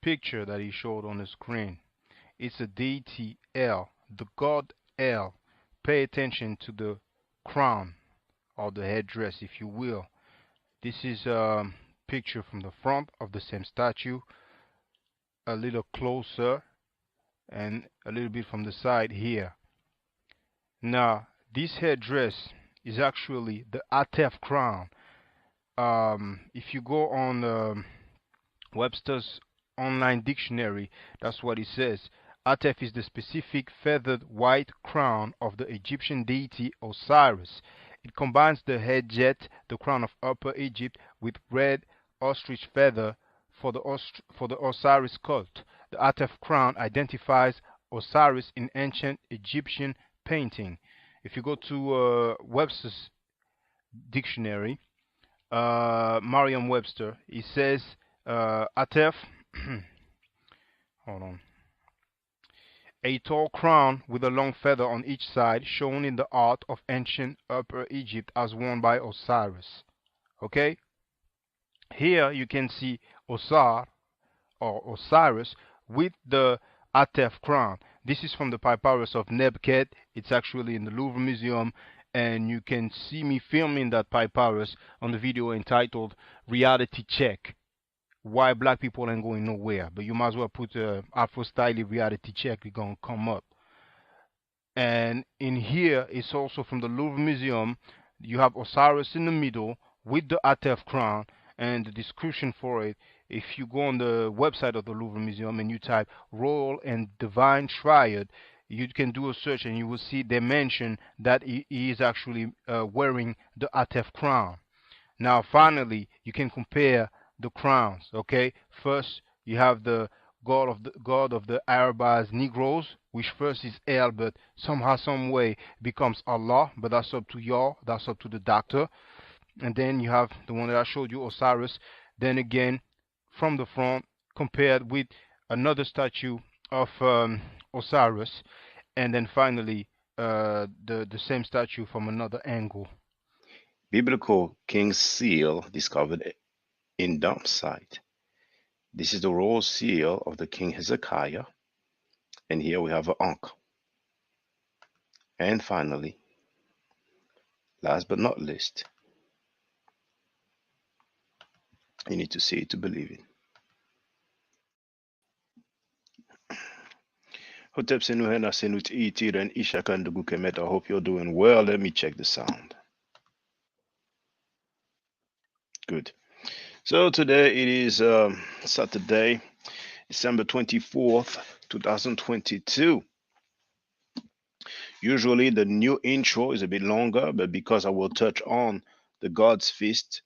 picture that he showed on the screen. It's a deity El, the god El. Pay attention to the crown or the headdress, if you will. This is a picture from the front of the same statue, a little closer, and a little bit from the side here. Now, this headdress is actually the Atef crown. If you go on Webster's online dictionary, that's what it says. Atef is the specific feathered white crown of the Egyptian deity Osiris. It combines the head jet, the crown of Upper Egypt, with red ostrich feather for the Osiris cult. The Atef crown identifies Osiris in ancient Egyptian painting. If you go to Webster's dictionary, Merriam-Webster, it says Atef, hold on, a tall crown with a long feather on each side, shown in the art of ancient Upper Egypt as worn by Osiris. Okay? Here you can see Osar or Osiris with the Atef crown. This is from the Papyrus of Nebket. It's actually in the Louvre Museum, and you can see me filming that papyrus on the video entitled Reality Check. Why black people ain't going nowhere. But you might as well put Afro Style Reality Check, it's gonna come up. And in here it's also from the Louvre Museum. You have Osiris in the middle with the Atef crown, and the description for it, if you go on the website of the Louvre Museum and you type Royal and Divine Triad, you can do a search and you will see they mention that he is actually wearing the Atef crown. Now finally you can compare the crowns. Okay, first you have the god of the Arabized Negroes, which first is El, but somehow some way becomes Allah, but that's up to y'all, that's up to the doctor. And then you have the one that I showed you, Osiris. Then again, from the front, compared with another statue of Osiris, and then finally the same statue from another angle. Biblical King's Seal discovered in dump site. This is the royal seal of the King Hezekiah. And here we have an Ankh. And finally, last but not least, you need to see it to believe it. Hotep Senuhena Senut Itir and Ishakan Dugukemet. I hope you're doing well. Let me check the sound. Good. So today it is Saturday, December 24th, 2022. Usually the new intro is a bit longer, but because I will touch on the God's Feast,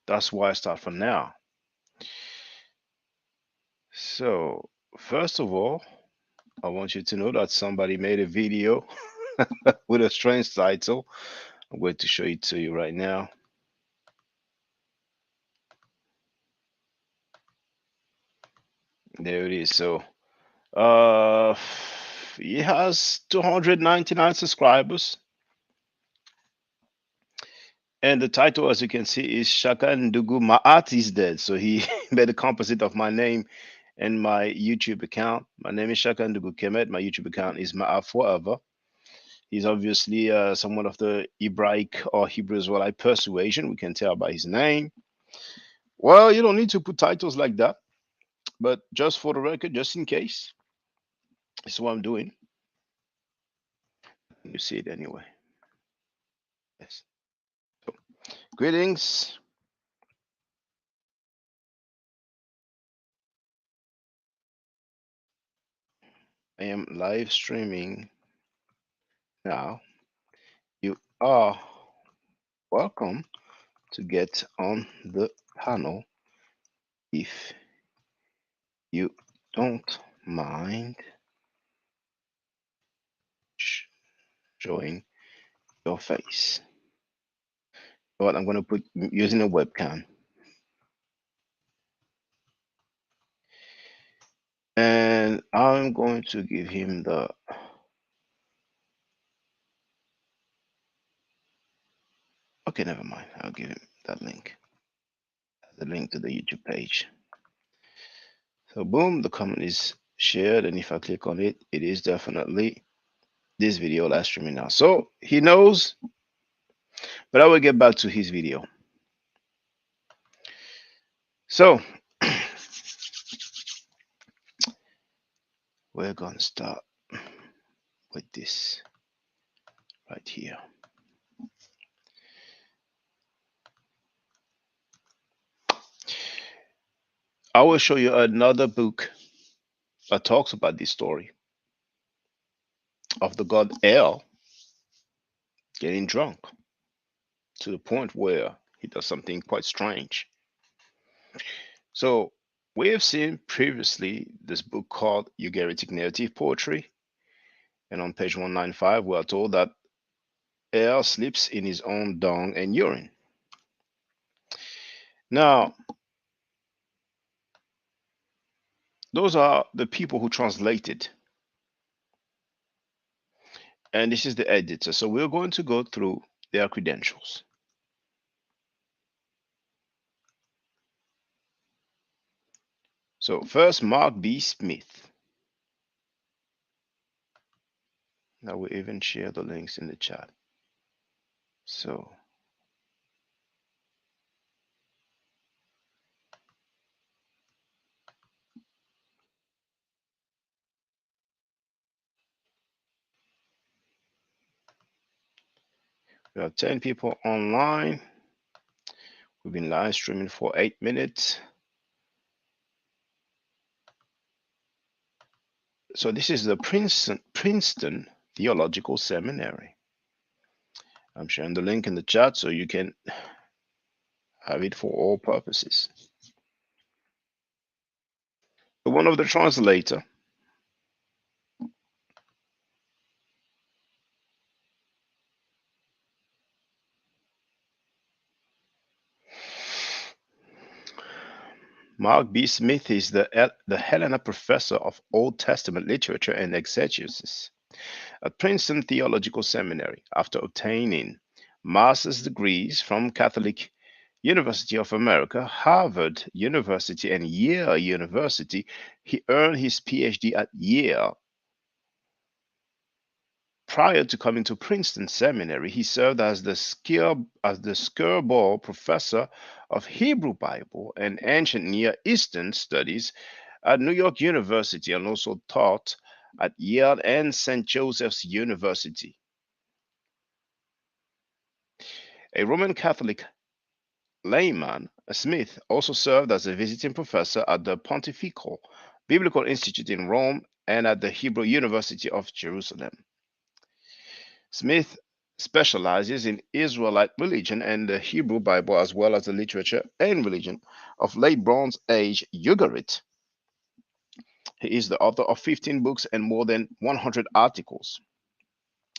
that's why I start from now. So, first of all, I want you to know that somebody made a video with a strange title. I'm going to show it to you right now. There it is. So, he has 299 subscribers. And the title, as you can see, is Shaka Ndugu Ma'at is dead. So he made a composite of my name and my YouTube account. My name is Shaka Ndugu Kemet. My YouTube account is Ma'at Forever. He's obviously someone of the Hebraic or Hebrew Israelite persuasion. We can tell by his name. Well, you don't need to put titles like that. But just for the record, just in case, this is what I'm doing. You see it anyway. Yes. So, greetings. I am live streaming now. You are welcome to get on the panel if you don't mind showing your face. But I'm going to put using a webcam. And I'm going to give him the okay, never mind. I'll give him that link. The link to the YouTube page. So boom, the comment is shared, and if I click on it, it is definitely this video live streaming now. So he knows, but I will get back to his video. So we're gonna start with this right here. I will show you another book that talks about this story of the god El getting drunk to the point where he does something quite strange. So we have seen previously this book called Ugaritic Narrative Poetry, and on page 195 we are told that El sleeps in his own dung and urine. Now, those are the people who translated, and this is the editor. So we're going to go through their credentials. So first, Mark B. Smith. Now we even share the links in the chat. So we have 10 people online. We've been live streaming for 8 minutes. So this is the Princeton Theological Seminary. I'm sharing the link in the chat so you can have it for all purposes. One of the translator Mark B. Smith is the Helena Professor of Old Testament Literature and Exegesis at Princeton Theological Seminary. After obtaining master's degrees from Catholic University of America, Harvard University, and Yale University, he earned his PhD at Yale. Prior to coming to Princeton Seminary, he served as the Skirball Professor of Hebrew Bible and Ancient Near Eastern Studies at New York University, and also taught at Yale and St. Joseph's University. A Roman Catholic layman, Smith also served as a visiting professor at the Pontifical Biblical Institute in Rome and at the Hebrew University of Jerusalem. Smith specializes in Israelite religion and the Hebrew Bible, as well as the literature and religion of late Bronze Age Ugarit. He is the author of 15 books and more than 100 articles.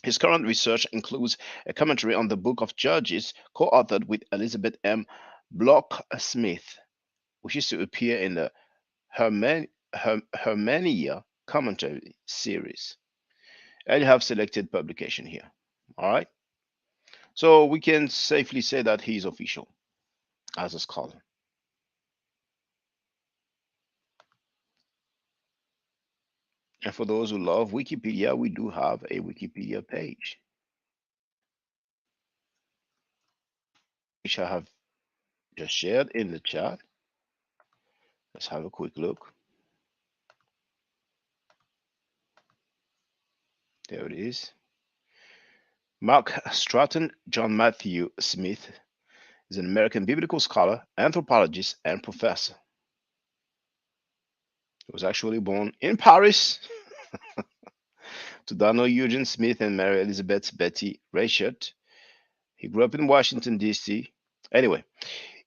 His current research includes a commentary on the Book of Judges, co-authored with Elizabeth M. Block Smith, which is to appear in the Hermania commentary series. And you have selected publication here. All right. So we can safely say that he is official as a scholar. And for those who love Wikipedia, we do have a Wikipedia page, which I have just shared in the chat. Let's have a quick look. There it is. Mark Stratton John Matthew Smith is an American biblical scholar, anthropologist, and professor. He was actually born in Paris to Donald Eugene Smith and Mary Elizabeth Betty Reichert. He grew up in Washington, D.C. Anyway,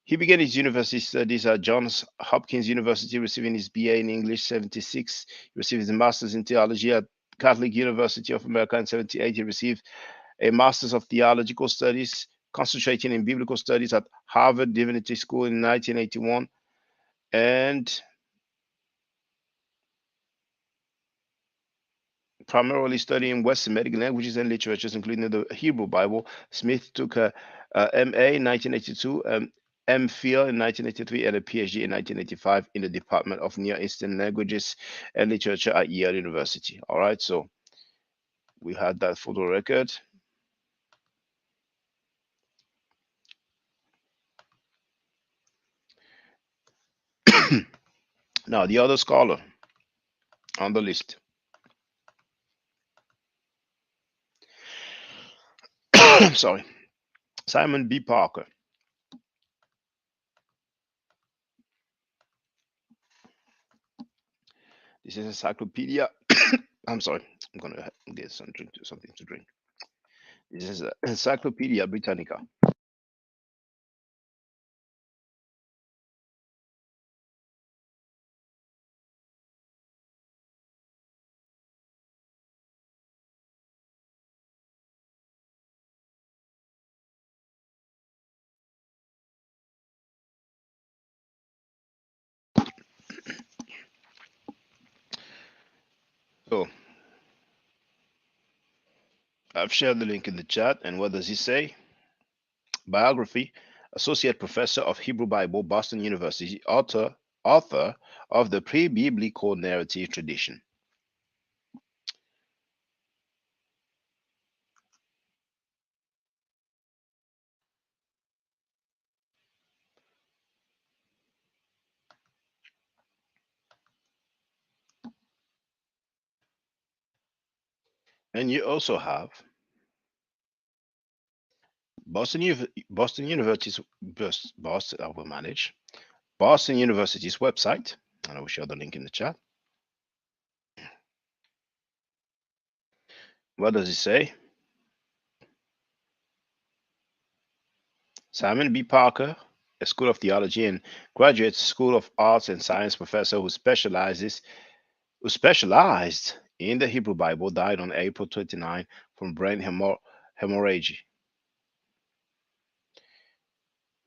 he began his university studies at Johns Hopkins University, receiving his BA in English 76. He received his master's in theology at Catholic University of America in 78. He received a master's of theological studies, concentrating in biblical studies at Harvard Divinity School in 1981. And primarily studying West Semitic languages and literatures, including the Hebrew Bible. Smith took a MA in 1982 MPhil in 1983 and a PhD in 1985 in the Department of Near Eastern Languages and Literature at Yale University. All right, so we had that for the record. Now, the other scholar on the list, sorry, Simon B. Parker. This is encyclopedia. I'm sorry, I'm gonna get something to drink. This is Encyclopedia Britannica. So I've shared the link in the chat, and what does he say? Biography: Associate Professor of Hebrew Bible, Boston University, author of the pre-biblical narrative tradition. And you also have Boston University's Boston. I will manage Boston University's website, and I will share the link in the chat. What does it say? Simon B. Parker, a School of Theology and Graduate School of Arts and Science professor who specialized in the Hebrew Bible, died on April 29 from brain hemorrhage.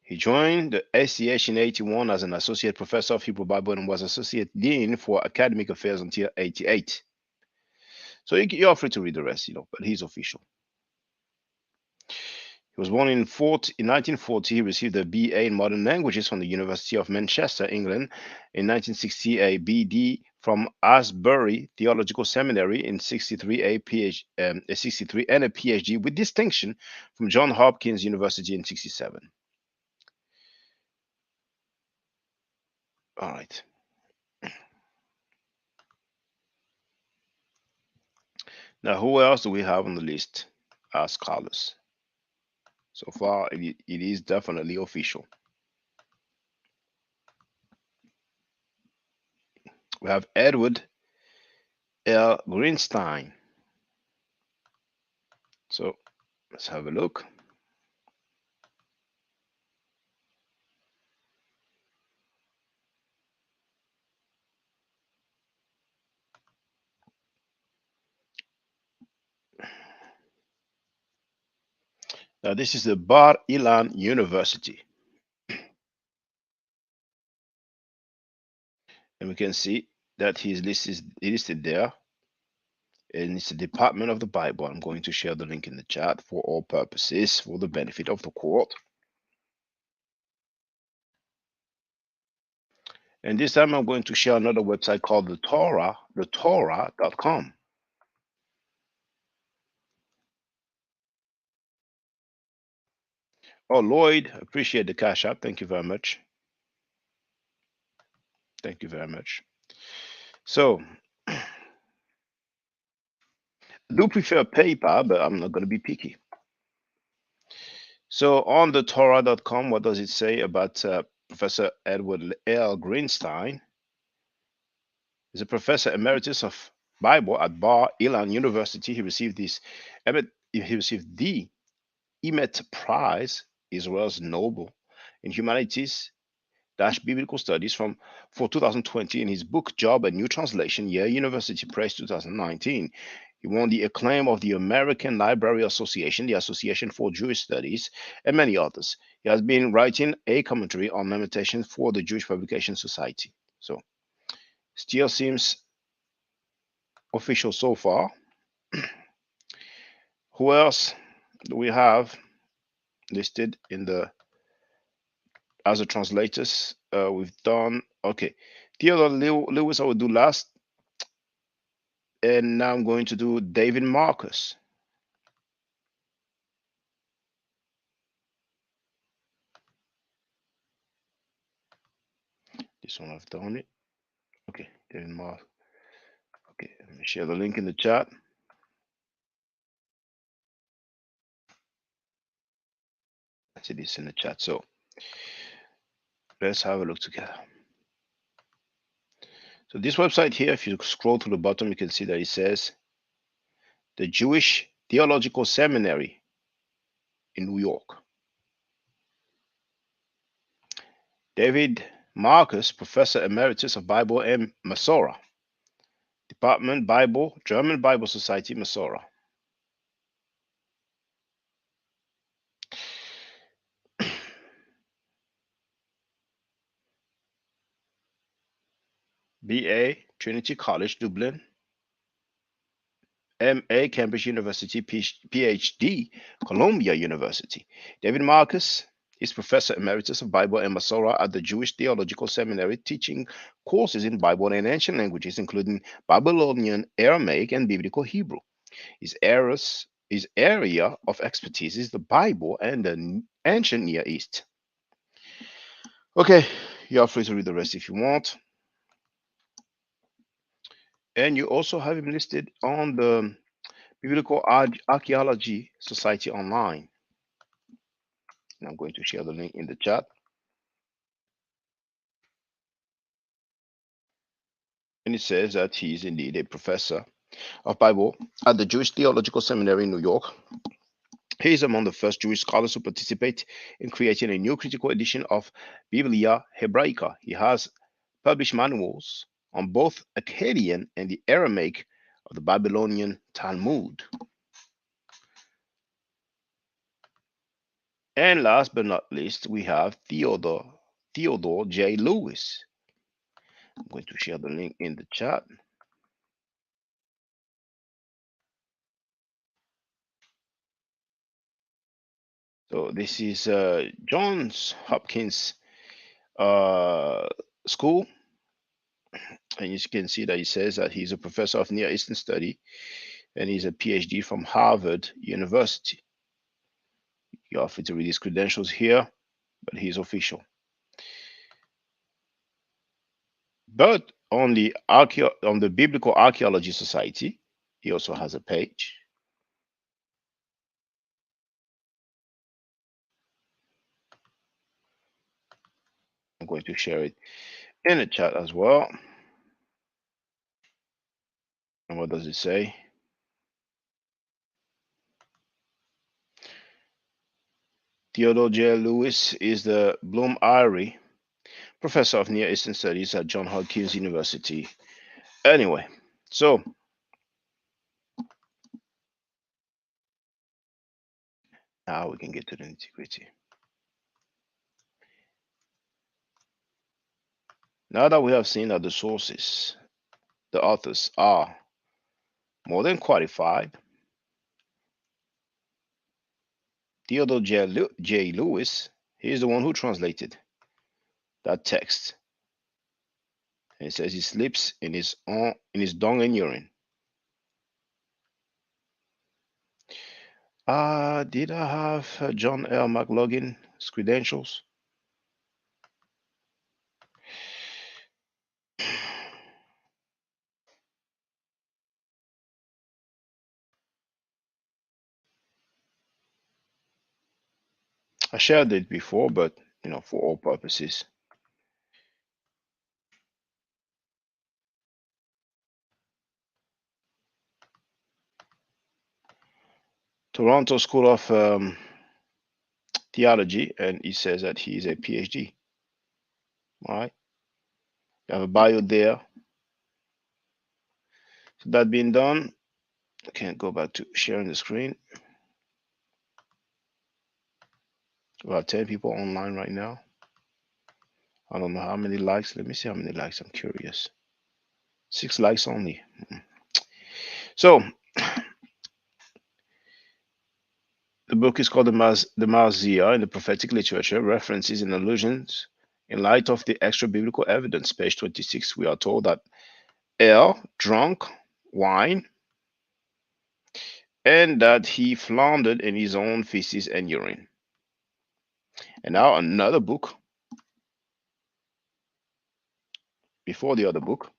He joined the SCH in 81 as an associate professor of Hebrew Bible and was associate dean for academic affairs until 88. So you're free to read the rest, but he's official. He was born in 1940. He received a BA in Modern Languages from the University of Manchester, England. In 1960, a BD from Asbury Theological Seminary. In 63, a PhD with distinction from Johns Hopkins University in 67. All right. Now, who else do we have on the list as scholars? So far, it is definitely official. We have Edward L. Greenstein. So let's have a look. Now, this is the Bar Ilan University. And we can see that his list is listed there. And it's the Department of the Bible. I'm going to share the link in the chat for all purposes, for the benefit of the court. And this time I'm going to share another website called the Torah.com. Oh, Lloyd, appreciate the cash app. Thank you very much. Thank you very much. So, I do prefer paper, but I'm not going to be picky. So, on the Torah.com, what does it say about Professor Edward L. Greenstein? He's a professor emeritus of Bible at Bar Ilan University. He received the Emet Prize, Israel's Nobel in Humanities Biblical Studies for 2020 in his book Job, a New Translation, Yale University Press 2019. He won the acclaim of the American Library Association, the Association for Jewish Studies, and many others. He has been writing a commentary on limitations for the Jewish Publication Society. So, still seems official so far. Who else do we have listed in the as a translators, we've done okay. Theodore Lewis I will do last, and now I'm going to do David Marcus. This one I've done it. Okay, David Marcus. Okay, let me share the link in the chat. I see this in the chat. So let's have a look together. So this website here, if you scroll to the bottom, you can see that it says the Jewish Theological Seminary in New York. David Marcus, Professor Emeritus of Bible and Masorah, Department Bible, German Bible Society, Masorah. BA, Trinity College, Dublin. MA, Cambridge University. PhD, Columbia University. David Marcus is Professor Emeritus of Bible and Masorah at the Jewish Theological Seminary, teaching courses in Bible and ancient languages, including Babylonian, Aramaic, and Biblical Hebrew. His area of expertise is the Bible and the ancient Near East. Okay, you are free to read the rest if you want. And you also have him listed on the Biblical Archaeology Society online. And I'm going to share the link in the chat. And it says that he is indeed a professor of Bible at the Jewish Theological Seminary in New York. He is among the first Jewish scholars to participate in creating a new critical edition of Biblia Hebraica. He has published manuals on both Akkadian and the Aramaic of the Babylonian Talmud. And last but not least, we have Theodore J. Lewis. I'm going to share the link in the chat. So this is Johns Hopkins School. And you can see that he says that he's a professor of Near Eastern Study and he's a PhD from Harvard University. You are free to read his credentials here, but he's official. But on the Biblical Archaeology Society, he also has a page. I'm going to share it in the chat as well. And what does it say? Theodore J. Lewis is the Bloom-Eyre Professor of Near Eastern Studies at Johns Hopkins University. Anyway, so now we can get to the nitty-gritty. Now that we have seen that the sources, the authors are more than qualified, Theodore J. Lewis, he is the one who translated that text. And it says he sleeps in his dung and urine. Did I have John L. McLaughlin's credentials? I shared it before, but for all purposes. Toronto School of Theology, and he says that he is a PhD. All right. You have a bio there. So that being done, I can't go back to sharing the screen. About 10 people online right now. I don't know how many likes. Let me see how many likes. I'm curious. 6 likes only. So The book is called the Marziah in the prophetic literature, references and allusions in light of the extra biblical evidence. Page 26, we are told that El drank wine and that he floundered in his own feces and urine. And now another book before the other book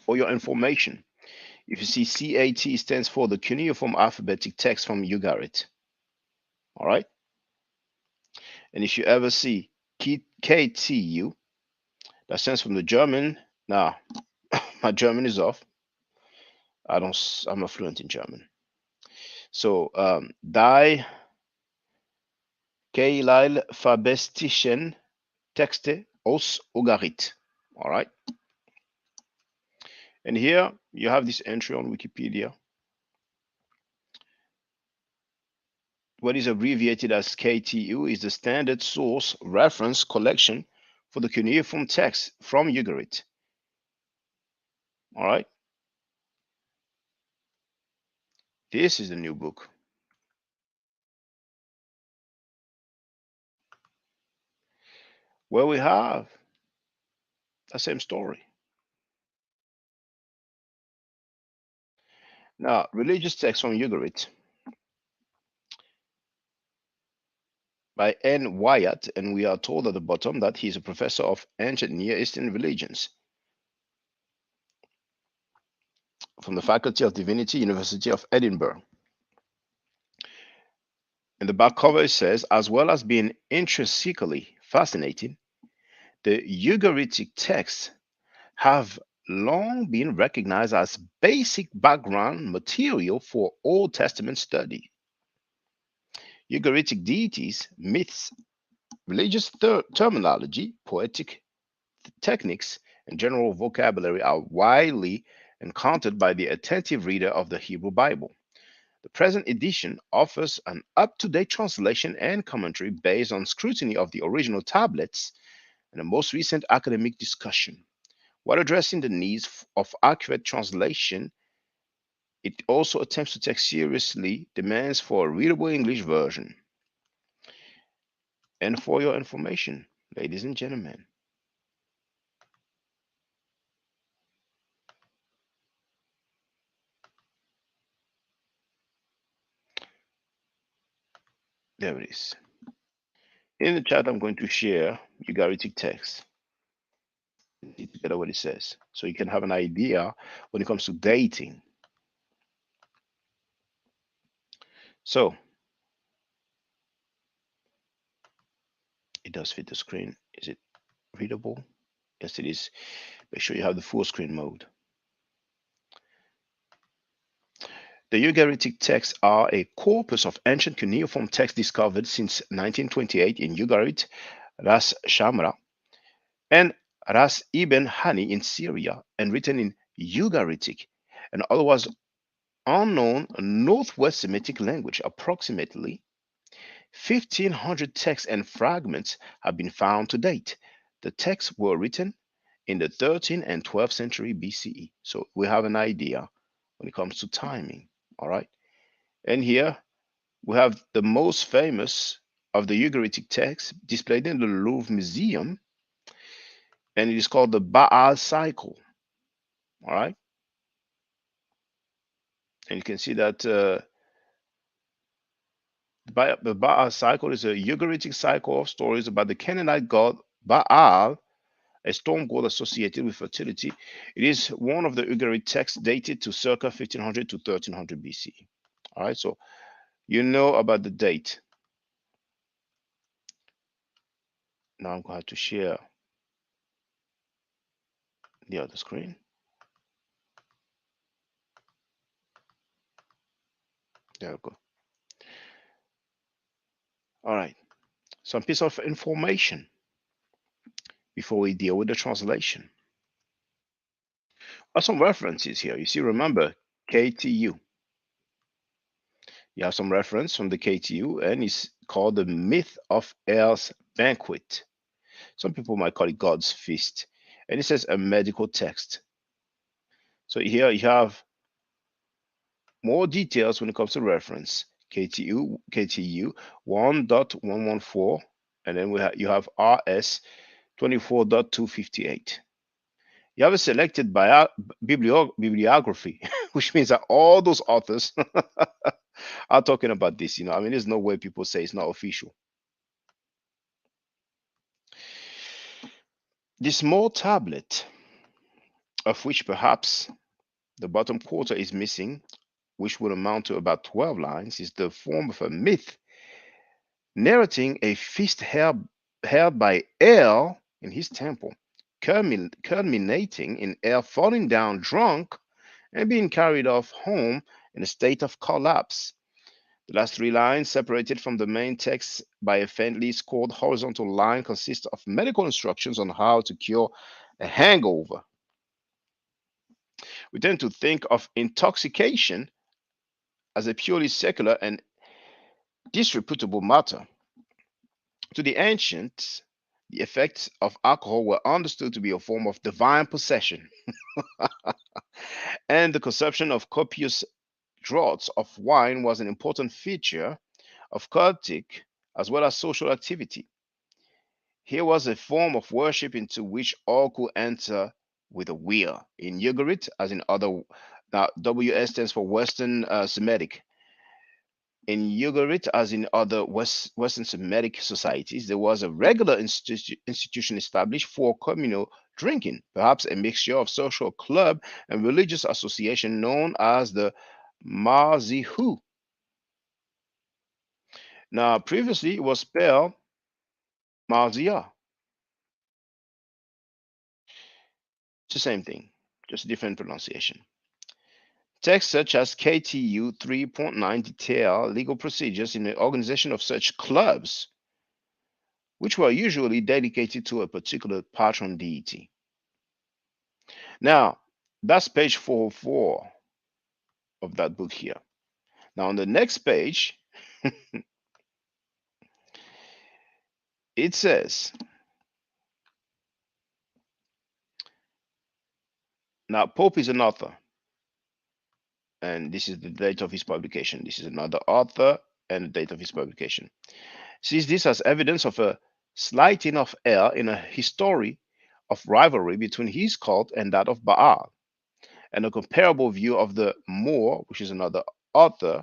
for your information. If you see CAT stands for the cuneiform alphabetic text from Ugarit. All right. And if you ever see KTU, that stands from the German. Now, my German is off. I'm not fluent in German. So, die keilfabetischen Texte aus Ugarit. All right. And here you have this entry on Wikipedia. What is abbreviated as KTU is the standard source reference collection for the cuneiform text from Ugarit. All right. This is the new book. Where we have the same story. Now, religious text from Ugarit by N. Wyatt, and we are told at the bottom that he's a professor of ancient Near Eastern religions from the Faculty of Divinity, University of Edinburgh. In the back cover, it says, as well as being intrinsically fascinating, the Ugaritic texts have long been recognized as basic background material for Old Testament study. Ugaritic deities, myths, religious terminology, poetic techniques, and general vocabulary are widely encountered by the attentive reader of the Hebrew Bible. The present edition offers an up-to-date translation and commentary based on scrutiny of the original tablets and a most recent academic discussion. While addressing the needs of accurate translation, it also attempts to take seriously demands for a readable English version. And for your information, ladies and gentlemen, there it is. In the chat, I'm going to share Ugaritic text together what it says, so you can have an idea when it comes to dating. So it does fit the screen. Is it readable? Yes, it is. Make sure you have the full screen mode. The Ugaritic texts are a corpus of ancient cuneiform texts discovered since 1928 in Ugarit, Ras Shamra, and Ras Ibn Hani in Syria, and written in Ugaritic, an otherwise unknown Northwest Semitic language. Approximately 1,500 texts and fragments have been found to date. The texts were written in the 13th and 12th century BCE. So we have an idea when it comes to timing. All right. And here we have the most famous of the Ugaritic texts displayed in the Louvre Museum, and it is called the Baal cycle. All right. And you can see that the Baal cycle is a Ugaritic cycle of stories about the Canaanite god Baal, a storm god associated with fertility. It is one of the Ugarit texts dated to circa 1500 to 1300 BC. All right, so you know about the date. Now I'm going to share the other screen. There we go. All right, some piece of information before we deal with the translation. Some references here. You see, remember KTU. You have some reference from the KTU, and it's called the Myth of El's Banquet. Some people might call it God's Feast. And it says a medical text. So here you have more details when it comes to reference. KTU 1.114, and then you have RS 24.258. You have a selected bibliography, which means that all those authors are talking about this. I mean, there's no way people say it's not official. This small tablet, of which perhaps the bottom quarter is missing, which would amount to about 12 lines, is the form of a myth narrating a feast held by El in his temple, culminating in El falling down drunk and being carried off home in a state of collapse. The last 3 lines, separated from the main text by a faintly scored horizontal line, consist of medical instructions on how to cure a hangover. We tend to think of intoxication as a purely secular and disreputable matter. To the ancients, the effects of alcohol were understood to be a form of divine possession, and the consumption of copious draughts of wine was an important feature of cultic as well as social activity. Here was a form of worship into which all could enter with a will. In Ugarit, as in other, now WS stands for Western Semitic. In Ugarit, as in other Western Semitic societies, there was a regular institution established for communal drinking, perhaps a mixture of social club and religious association known as the Mazihu. Now, previously it was spelled Mazia. It's the same thing, just a different pronunciation. Texts such as KTU 3.9 detail legal procedures in the organization of such clubs, which were usually dedicated to a particular patron deity. Now, that's page 404 of that book here. Now, on the next page, it says, now Pope is an author, and this is the date of his publication. This is another author and the date of his publication. Sees this as evidence of a slighting of El in a history of rivalry between his cult and that of Baal, and a comparable view of the Moor, which is another author,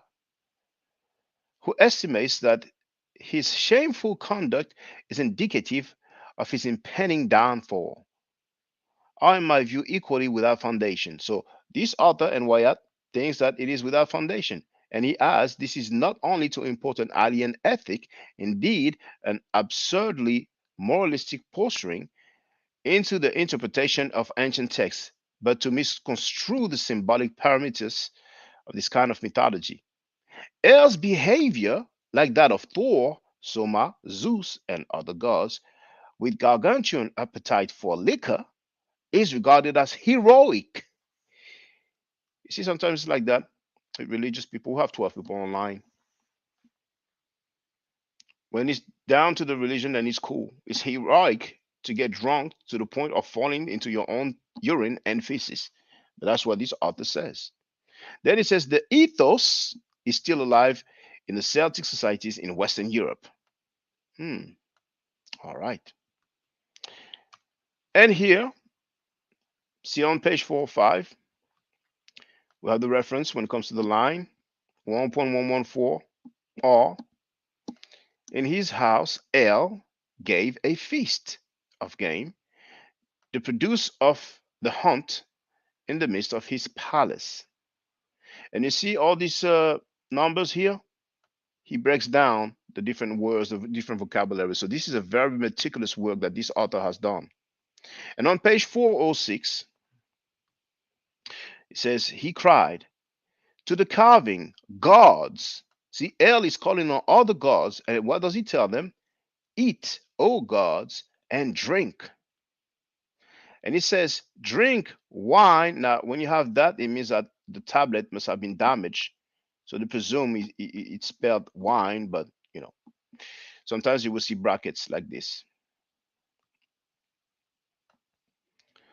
who estimates that his shameful conduct is indicative of his impending downfall, are, in my view, equally without foundation. So this author and Wyatt thinks that it is without foundation. And he adds, this is not only to import an alien ethic, indeed, an absurdly moralistic posturing into the interpretation of ancient texts, but to misconstrue the symbolic parameters of this kind of mythology. El's behavior, like that of Thor, Soma, Zeus, and other gods, with gargantuan appetite for liquor, is regarded as heroic. You see, sometimes it's like that with religious people. We have 12 people online. When it's down to the religion, then it's cool. It's heroic to get drunk to the point of falling into your own urine and feces. But that's what this author says. Then it says the ethos is still alive in the Celtic societies in Western Europe. All right. And here, see on page 405, we have the reference when it comes to the line 1.114, or in his house, El gave a feast of game, the produce of the hunt in the midst of his palace. And you see all these numbers here? He breaks down the different words, the different vocabulary. So this is a very meticulous work that this author has done. And on page 406, it says, he cried to the carving gods. See, El is calling on all the gods. And what does he tell them? Eat, O gods, and drink. And it says, drink wine. Now, when you have that, it means that the tablet must have been damaged. So they presume it's spelled wine, but sometimes you will see brackets like this.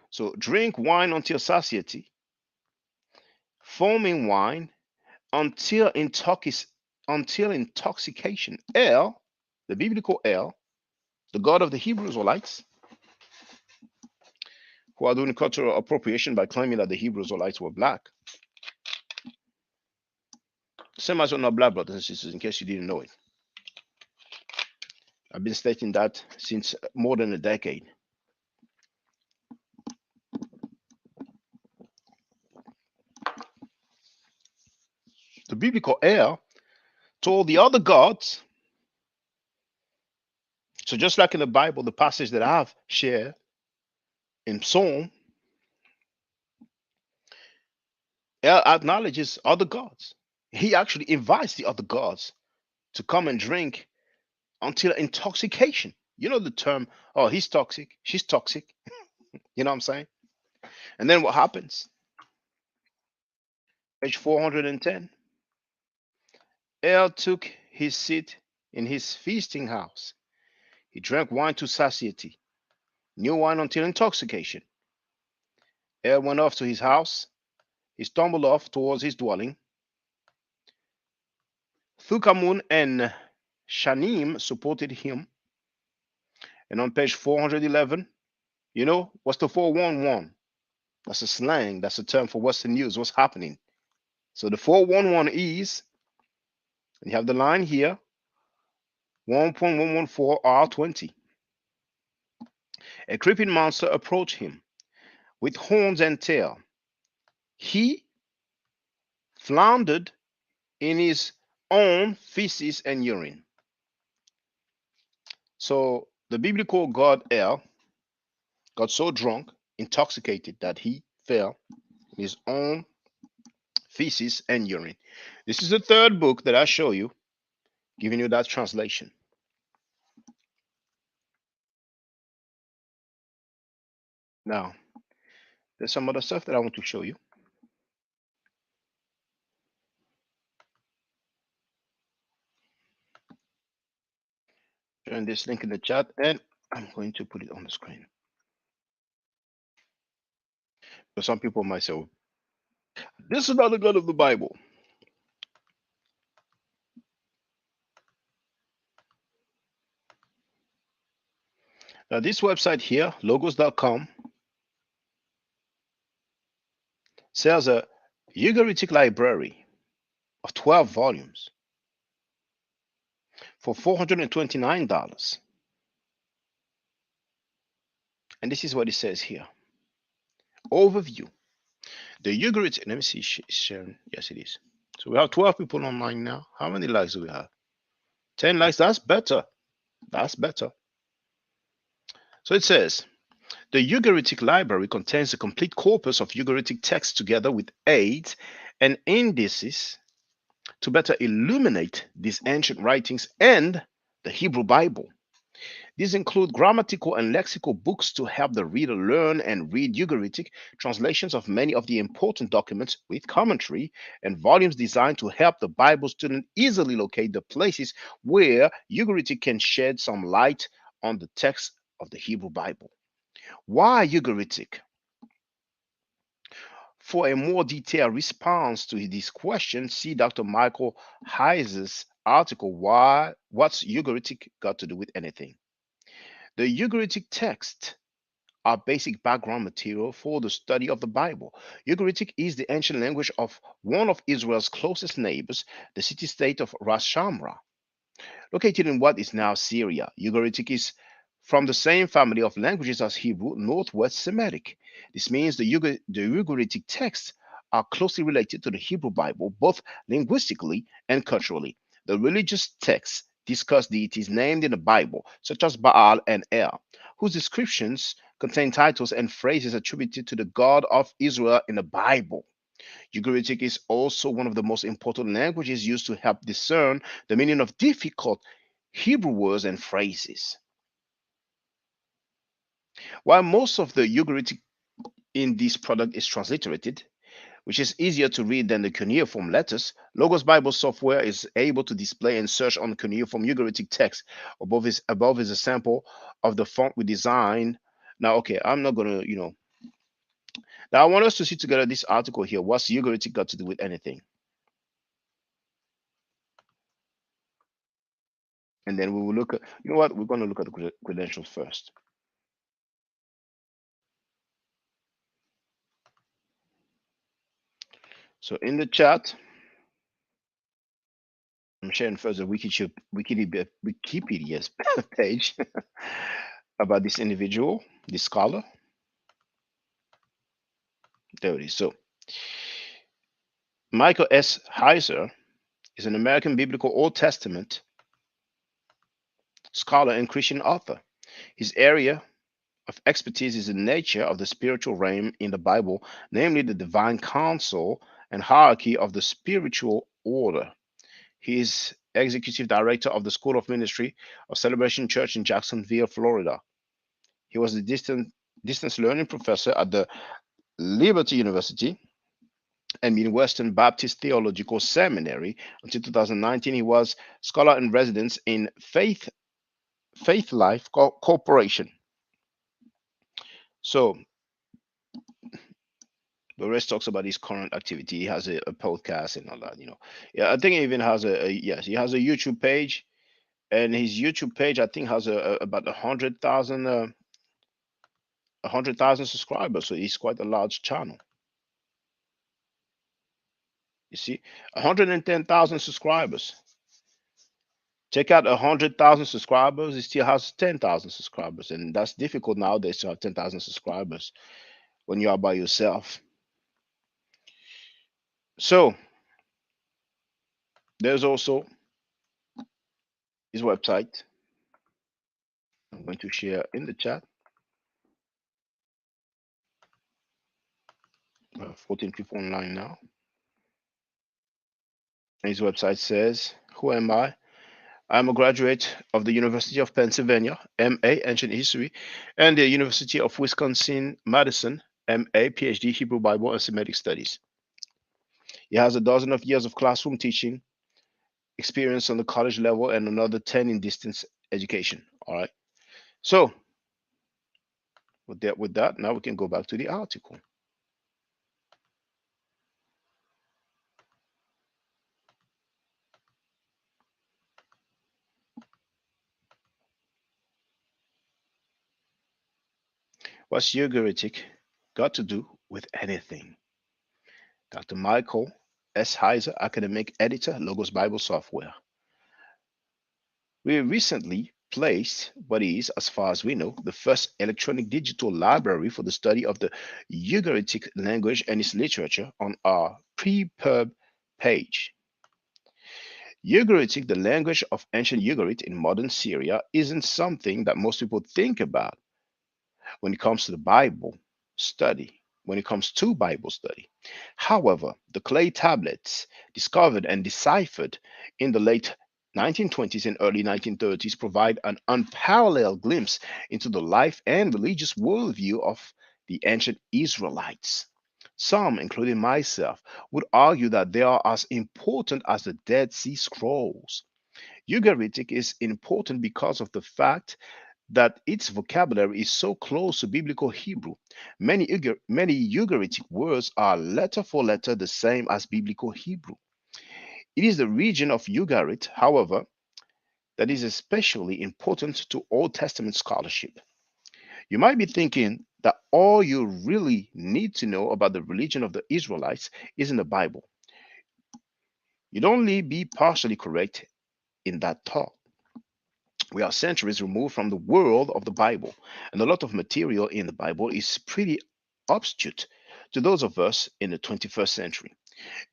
So drink wine until satiety, foaming wine until until intoxication. El, the biblical El, the God of the Hebrew Israelites, who are doing cultural appropriation by claiming that the Hebrew Israelites were black. Same as we're not black, brothers and sisters, in case you didn't know it. I've been stating that since more than a decade. The biblical El told the other gods. So just like in the Bible, the passage that I've shared in Psalm, El acknowledges other gods. He actually invites the other gods to come and drink until intoxication. You know the term, oh, he's toxic, she's toxic. You know what I'm saying? And then what happens? Page 410. El took his seat in his feasting house. He drank wine to satiety, new wine until intoxication. El went off to his house. He stumbled off towards his dwelling. Thukamun and Shanim supported him. And on page 411, you know, what's the 411? That's a slang. That's a term for what's the news, what's happening. So the 411 is, and you have the line here, 1.114 R20. A creeping monster approached him with horns and tail. He floundered in his own feces and urine. So the biblical god El got so drunk, intoxicated, that he fell in his own feces and urine. This is the third book that I show you, giving you that translation. Now, there's some other stuff that I want to show you. Join this link in the chat, and I'm going to put it on the screen. So some people might say, this is not the God of the Bible. Now, this website here, logos.com, sells a Ugaritic library of 12 volumes for $429. And this is what it says here. Overview. The Ugaritic, let me see, sharing. Yes, it is. So we have 12 people online now. How many likes do we have? 10 likes. That's better. That's better. So it says, the Ugaritic library contains a complete corpus of Ugaritic texts together with aids and indices to better illuminate these ancient writings and the Hebrew Bible. These include grammatical and lexical books to help the reader learn and read Ugaritic, translations of many of the important documents with commentary, and volumes designed to help the Bible student easily locate the places where Ugaritic can shed some light on the text of the Hebrew Bible. Why Ugaritic? For a more detailed response to this question, see Dr. Michael Heiser's article, What's Ugaritic Got to Do with Anything? The Ugaritic texts are basic background material for the study of the Bible. Ugaritic is the ancient language of one of Israel's closest neighbors, the city-state of Ras Shamra. Located in what is now Syria, Ugaritic is from the same family of languages as Hebrew, Northwest Semitic. This means the Ugaritic texts are closely related to the Hebrew Bible, both linguistically and culturally. The religious texts discuss deities named in the Bible, such as Baal and El, whose descriptions contain titles and phrases attributed to the God of Israel in the Bible. Ugaritic is also one of the most important languages used to help discern the meaning of difficult Hebrew words and phrases. While most of the Ugaritic in this product is transliterated, which is easier to read than the cuneiform letters, Logos Bible software is able to display and search on cuneiform Ugaritic text. Above is a sample of the font we designed. Now, okay, I'm not going to, Now I want us to see together this article here. What's Ugaritic got to do with anything? and then we will look at, you know what, we're going to look at the credentials first. So in the chat, I'm sharing first a Wikipedia's page about this individual, this scholar. There it is. So Michael S. Heiser is an American biblical Old Testament scholar and Christian author. His area of expertise is the nature of the spiritual realm in the Bible, namely the divine counsel and hierarchy of the spiritual order. He is executive director of the School of Ministry of Celebration Church in Jacksonville, Florida. He was a distance learning professor at the Liberty University and Midwestern Baptist Theological Seminary. Until 2019, he was scholar in residence in Faith Life Corporation. So the rest talks about his current activity. He has a podcast and all that, you know. Yeah, I think he even has yes, he has a YouTube page, and his YouTube page I think has about 100,000 subscribers. So he's quite a large channel. You see, 110,000 subscribers. Check out 100,000 subscribers. He still has 10,000 subscribers, and that's difficult nowadays to have 10,000 subscribers when you are by yourself. So there's also his website. I'm going to share in the chat. 14 people online now. And his website says, "Who am I? I'm a graduate of the University of Pennsylvania, MA Ancient History, and the University of Wisconsin-Madison, MA PhD Hebrew Bible and Semitic Studies. He has a dozen of years of classroom teaching experience on the college level and another 10 in distance education." All right. So with that, now we can go back to the article. What's Ugaritic got to do with anything? Dr. Michael S. Heiser, academic editor, Logos Bible Software. We recently placed what is, as far as we know, the first electronic digital library for the study of the Ugaritic language and its literature on our pre-pub page. Ugaritic, the language of ancient Ugarit in modern Syria, isn't something that most people think about when it comes to the Bible study. When it comes to Bible study. However, the clay tablets discovered and deciphered in the late 1920s and early 1930s provide an unparalleled glimpse into the life and religious worldview of the ancient Israelites. Some, including myself, would argue that they are as important as the Dead Sea Scrolls. Ugaritic is important because of the fact that its vocabulary is so close to biblical Hebrew. Many Ugaritic words are letter for letter the same as biblical Hebrew. It is the region of Ugarit, however, that is especially important to Old Testament scholarship. You might be thinking that all you really need to know about the religion of the Israelites is in the Bible. You'd only be partially correct in that thought. We are centuries removed from the world of the Bible, and a lot of material in the Bible is pretty obscure to those of us in the 21st century.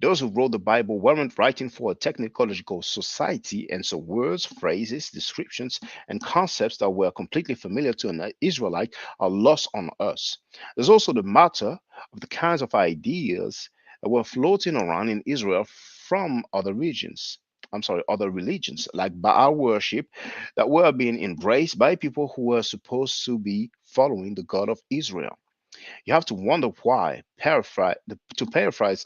Those who wrote the Bible weren't writing for a technological society, and so words, phrases, descriptions, and concepts that were completely familiar to an Israelite are lost on us. There's also the matter of the kinds of ideas that were floating around in Israel from other regions. I'm sorry, other religions like Baal worship that were being embraced by people who were supposed to be following the God of Israel. You have to wonder why, to paraphrase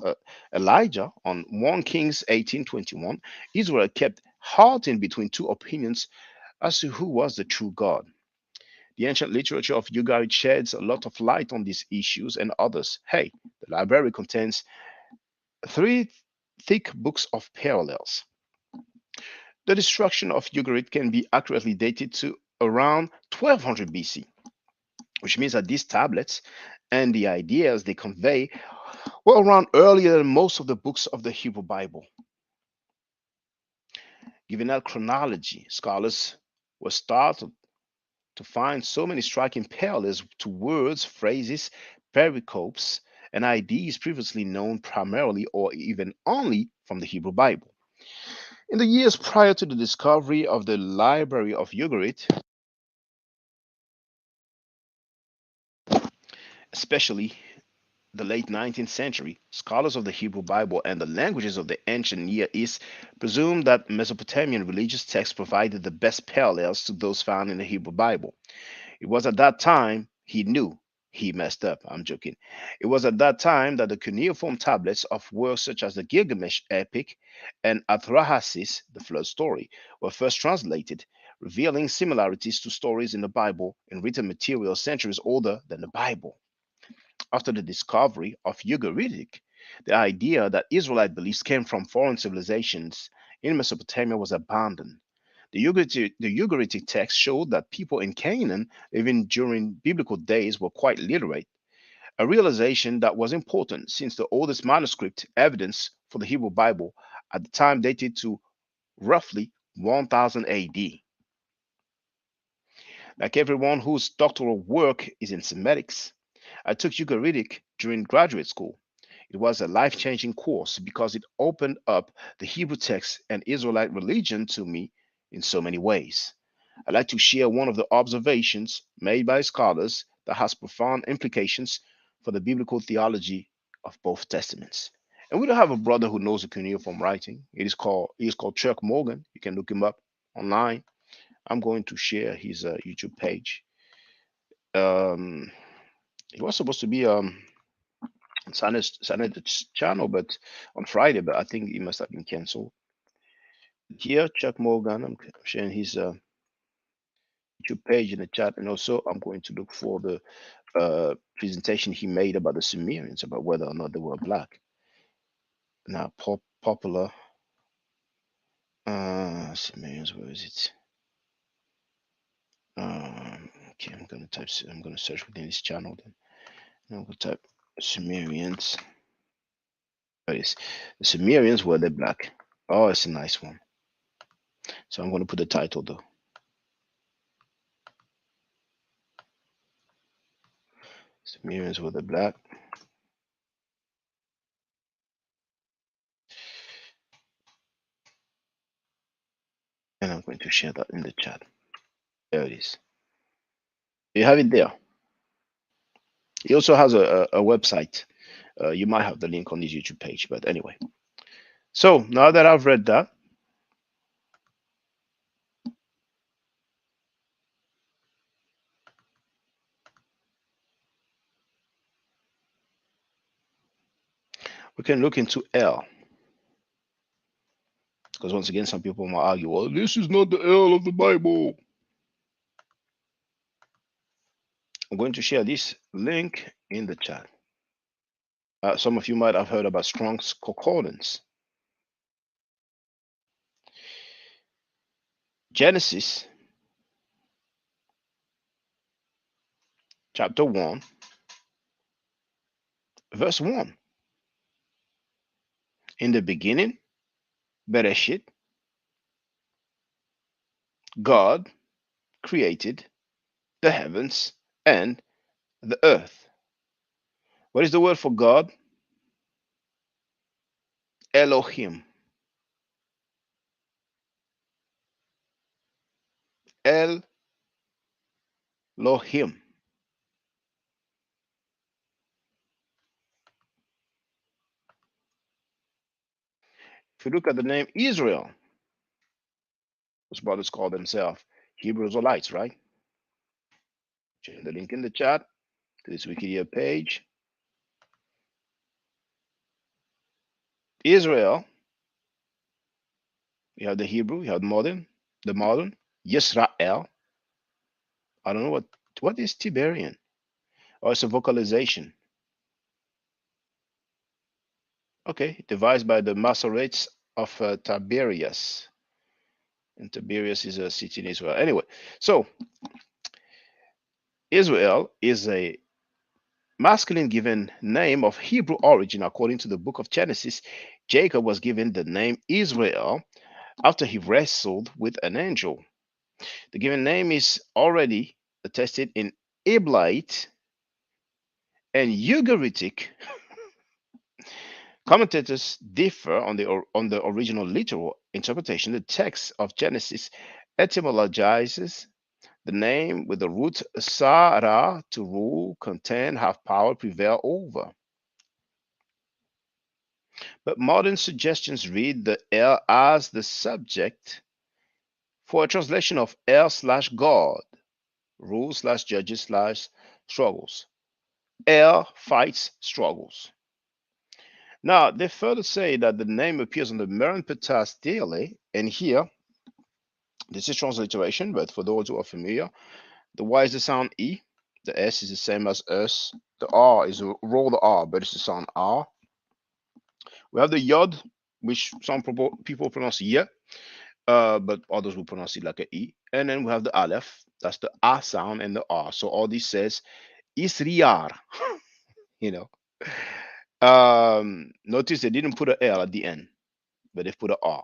Elijah on 1 Kings 18:21, Israel kept halting between two opinions as to who was the true God. The ancient literature of Ugarit sheds a lot of light on these issues and others. Hey, the library contains three thick books of parallels. The destruction of Ugarit can be accurately dated to around 1200 BC, which means that these tablets and the ideas they convey were around earlier than most of the books of the Hebrew Bible. Given that chronology, scholars were startled to find so many striking parallels to words, phrases, pericopes, and ideas previously known primarily or even only from the Hebrew Bible. In the years prior to the discovery of the Library of Ugarit, especially the late 19th century, scholars of the Hebrew Bible and the languages of the ancient Near East presumed that Mesopotamian religious texts provided the best parallels to those found in the Hebrew Bible. It was at that time he knew he messed up. I'm joking. It was at that time that the cuneiform tablets of works such as the Gilgamesh epic and Atrahasis, the flood story, were first translated, revealing similarities to stories in the Bible in written material centuries older than the Bible. After the discovery of Ugaritic, the idea that Israelite beliefs came from foreign civilizations in Mesopotamia was abandoned. The Ugaritic text showed that people in Canaan, even during biblical days, were quite literate, a realization that was important since the oldest manuscript evidence for the Hebrew Bible at the time dated to roughly 1000 AD. Like everyone whose doctoral work is in Semitics, I took Ugaritic during graduate school. It was a life changing course because it opened up the Hebrew text and Israelite religion to me in so many ways. I'd like to share one of the observations made by scholars that has profound implications for the biblical theology of both testaments. And we don't have a brother who knows the cuneiform writing. He is called Chuck Morgan. You can look him up online. I'm going to share his YouTube page. Um, he was supposed to be on Sanet's channel, but on Friday, but I think he must have been canceled. Here, Chuck Morgan, I'm sharing his YouTube page in the chat, and also I'm going to look for the presentation he made about the Sumerians, about whether or not they were black. Now, popular Sumerians, where is it? Okay, I'm gonna search within this channel then. I'm gonna type Sumerians. There it is. The Sumerians were they black? Oh, it's a nice one. So I'm gonna put the title though. Sumerians were the black. And I'm going to share that in the chat. There it is. You have it there. He also has a website. You might have the link on his YouTube page, but anyway. So now that I've read that, we can look into El. Because once again, some people might argue, well, this is not the El of the Bible. I'm going to share this link in the chat. Some of you might have heard about Strong's Concordance. Genesis chapter 1, verse 1. In the beginning, Bereshit, God created the heavens and the earth. What is the word for God? Elohim. Elohim. If you look at the name Israel, those brothers call themselves Hebrew Israelites, right? Check the link in the chat to this Wikipedia page. Israel, you have the Hebrew, you have the modern, Yisrael. I don't know what is Tiberian, or it's a vocalization. Okay, devised by the Masoretes of Tiberias. And Tiberias is a city in Israel. Anyway, so Israel is a masculine given name of Hebrew origin. According to the book of Genesis, Jacob was given the name Israel after he wrestled with an angel. The given name is already attested in Hebraite and Ugaritic. Commentators differ on the original literal interpretation. The text of Genesis etymologizes the name with the root Sarah, to rule, contend, have power, prevail over. But modern suggestions read the L as the subject for a translation of L slash God, rules slash judges slash struggles. L fights struggles. Now, they further say that the name appears on the Meron-Ptah stele, and here, this is transliteration, but for those who are familiar, the Y is the sound E, the S is the same as S, the R is a roll the R, but it's the sound R. We have the Yod, which some people pronounce Y, but others will pronounce it like an E. And then we have the Aleph, that's the A sound, and the R. So all this says Isriyar, you know. Notice they didn't put an L at the end, but they put an R.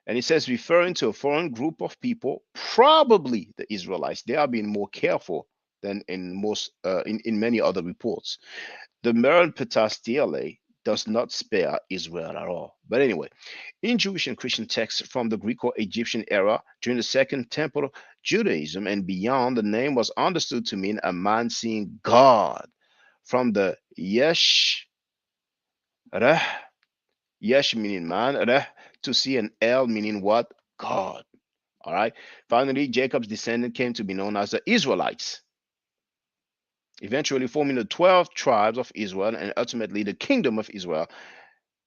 And it says referring to a foreign group of people, probably the Israelites. They are being more careful than in most in many other reports. The Meron-Ptah stele does not spare Israel at all. But anyway, in Jewish and Christian texts from the Greek or Egyptian era during the Second Temple Judaism and beyond, the name was understood to mean a man seeing God. From the Yesh Reh, Yesh meaning man, Reh to see, an El meaning what? God. All right. Finally, Jacob's descendant came to be known as the Israelites, eventually forming the 12 tribes of Israel and ultimately the kingdom of Israel,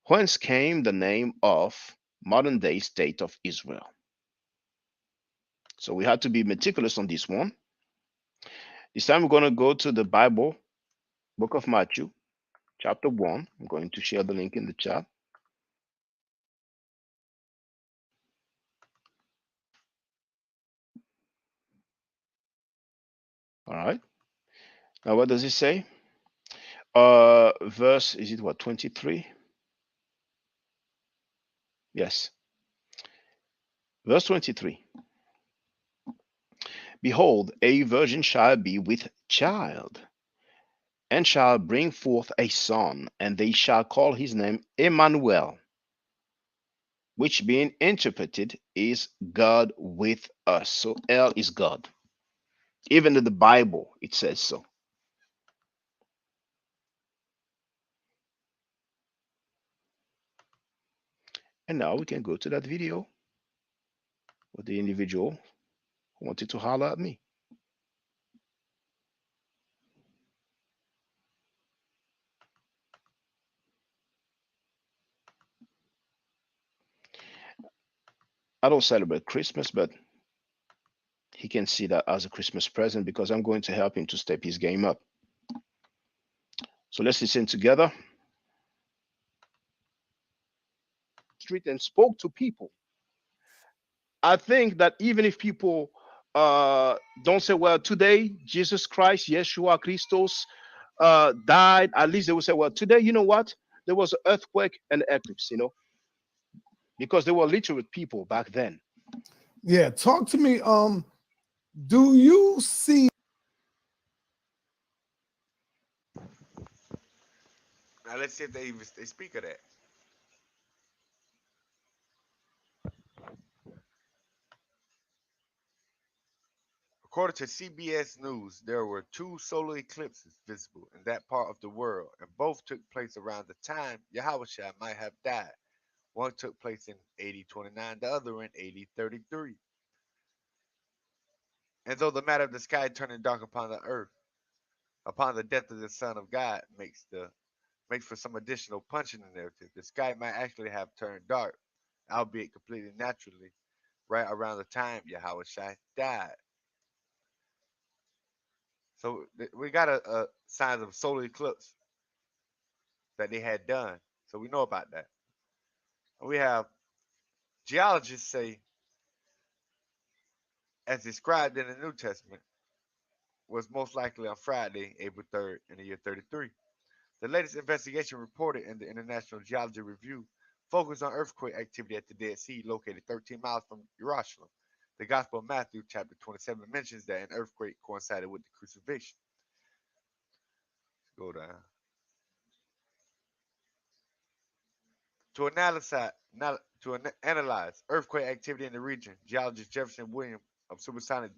whence came the name of modern day state of Israel. So we had to be meticulous on this one. This time we're going to go to the Bible, book of Matthew, chapter 1. I'm going to share the link in the chat. All right. Now what does it say? Verse, is it what, 23? Yes. Verse 23. Behold, a virgin shall be with child, and shall bring forth a son, and they shall call his name Emmanuel, which being interpreted is God with us. So El is God. Even in the Bible, it says so. And now we can go to that video with the individual who wanted to holler at me. I don't celebrate Christmas, but he can see that as a Christmas present because I'm going to help him to step his game up. So let's listen together. Street and spoke to people. I think that even if people don't say, well, today Jesus Christ, Yeshua Christos, died, at least they will say, well, today, you know what? There was an earthquake and eclipse, because they were literate people back then. Yeah, talk to me. Do you see? Now let's see if they speak of that. According to CBS News, there were two solar eclipses visible in that part of the world, and both took place around the time Yahushua might have died. One took place in AD 29, the other in AD 33. And though the matter of the sky turning dark upon the earth, upon the death of the Son of God, makes for some additional punch in the narrative, the sky might actually have turned dark, albeit completely naturally, right around the time Yahushua died. So we got a signs of solar eclipse that they had done. So we know about that. And we have geologists say as described in the New Testament, was most likely on Friday, April 3rd, in the year 33. The latest investigation reported in the International Geology Review focused on earthquake activity at the Dead Sea, located 13 miles from Jerusalem. The Gospel of Matthew, chapter 27, mentions that an earthquake coincided with the crucifixion. Go down. To analyze earthquake activity in the region, geologist Jefferson Williams of Supersonic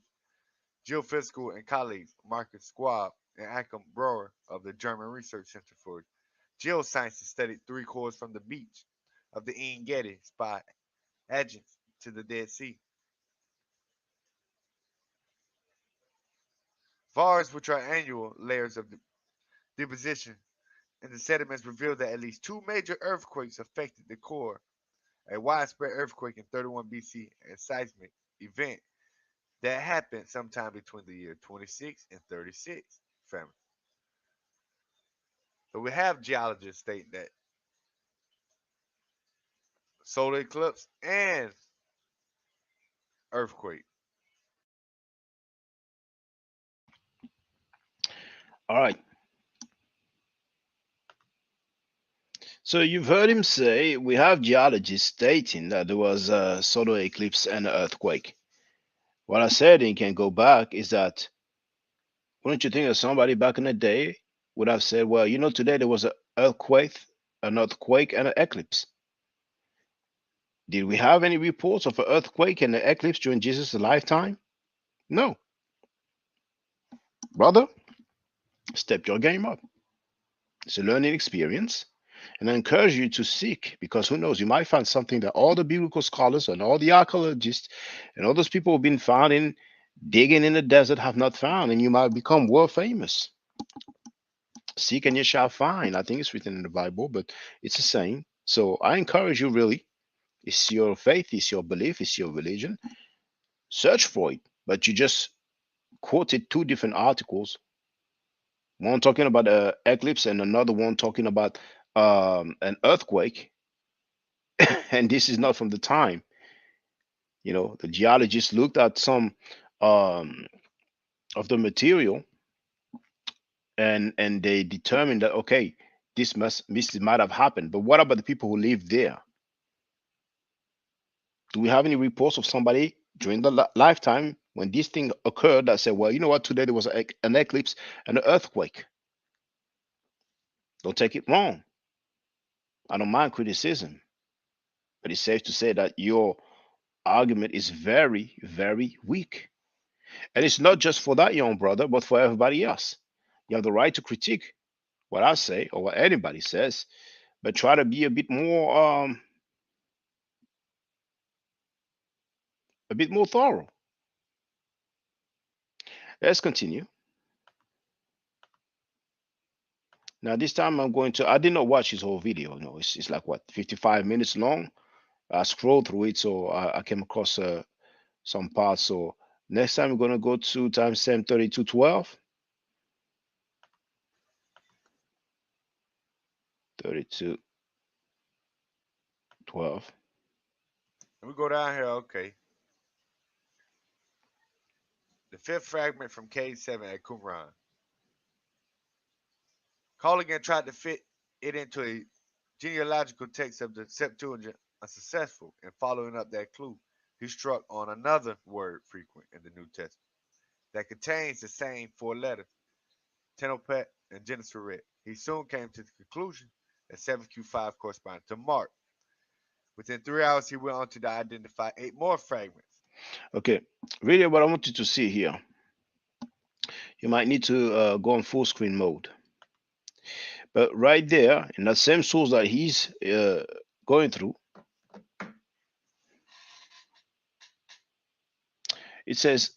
Geophysical and colleagues Marcus Schwab and Achim Breuer of the German Research Center for Geosciences studied three cores from the beach of the En Gedi spot adjacent to the Dead Sea. VARs, which are annual layers of deposition in the sediments, revealed that at least two major earthquakes affected the core. A widespread earthquake in 31 BC and seismic event that happened sometime between the year 26 and 36. Family. So we have geologists stating that solar eclipse and earthquake. All right. So you've heard him say we have geologists stating that there was a solar eclipse and an earthquake. What I said, and you can go back, is that wouldn't you think that somebody back in the day would have said, well, you know, today there was an earthquake and an eclipse. Did we have any reports of an earthquake and an eclipse during Jesus' lifetime? No. Brother, step your game up. It's a learning experience. And I encourage you to seek, because who knows, you might find something that all the biblical scholars and all the archaeologists and all those people who've been found in digging in the desert have not found, and you might become world famous. Seek and you shall find. I think it's written in the Bible, but it's the same. So I encourage you, really. It's your faith, it's your belief, it's your religion. Search for it. But you just quoted two different articles, one talking about an eclipse and another one talking about an earthquake. And this is not from the time. You know, the geologists looked at some um, of the material, and they determined that, okay, this might have happened. But what about the people who live there? Do we have any reports of somebody during the lifetime when this thing occurred that said, well, you know what, today there was an eclipse and an earthquake? Don't take it wrong. I don't mind criticism, but it's safe to say that your argument is very, very weak. And it's not just for that young brother, but for everybody else. You have the right to critique what I say or what anybody says, but try to be a bit more thorough. Let's continue. Now this time I did not watch his whole video. No, it's like what, 55 minutes long. I scrolled through it, so I came across some parts. So next time we're gonna go to timestamp 3212. 3212. And we go down here, okay. The fifth fragment from K7 at Qumran. Colligan tried to fit it into a genealogical text of the Septuagint, unsuccessful. In following up that clue, he struck on another word frequent in the New Testament that contains the same four letters, Tenopet and Gennesaret. He soon came to the conclusion that 7Q5 corresponded to Mark. Within 3 hours, he went on to identify 8 more fragments. Okay, really what I want you to see here, you might need to go on full screen mode. But right there, in that same source that he's going through, it says,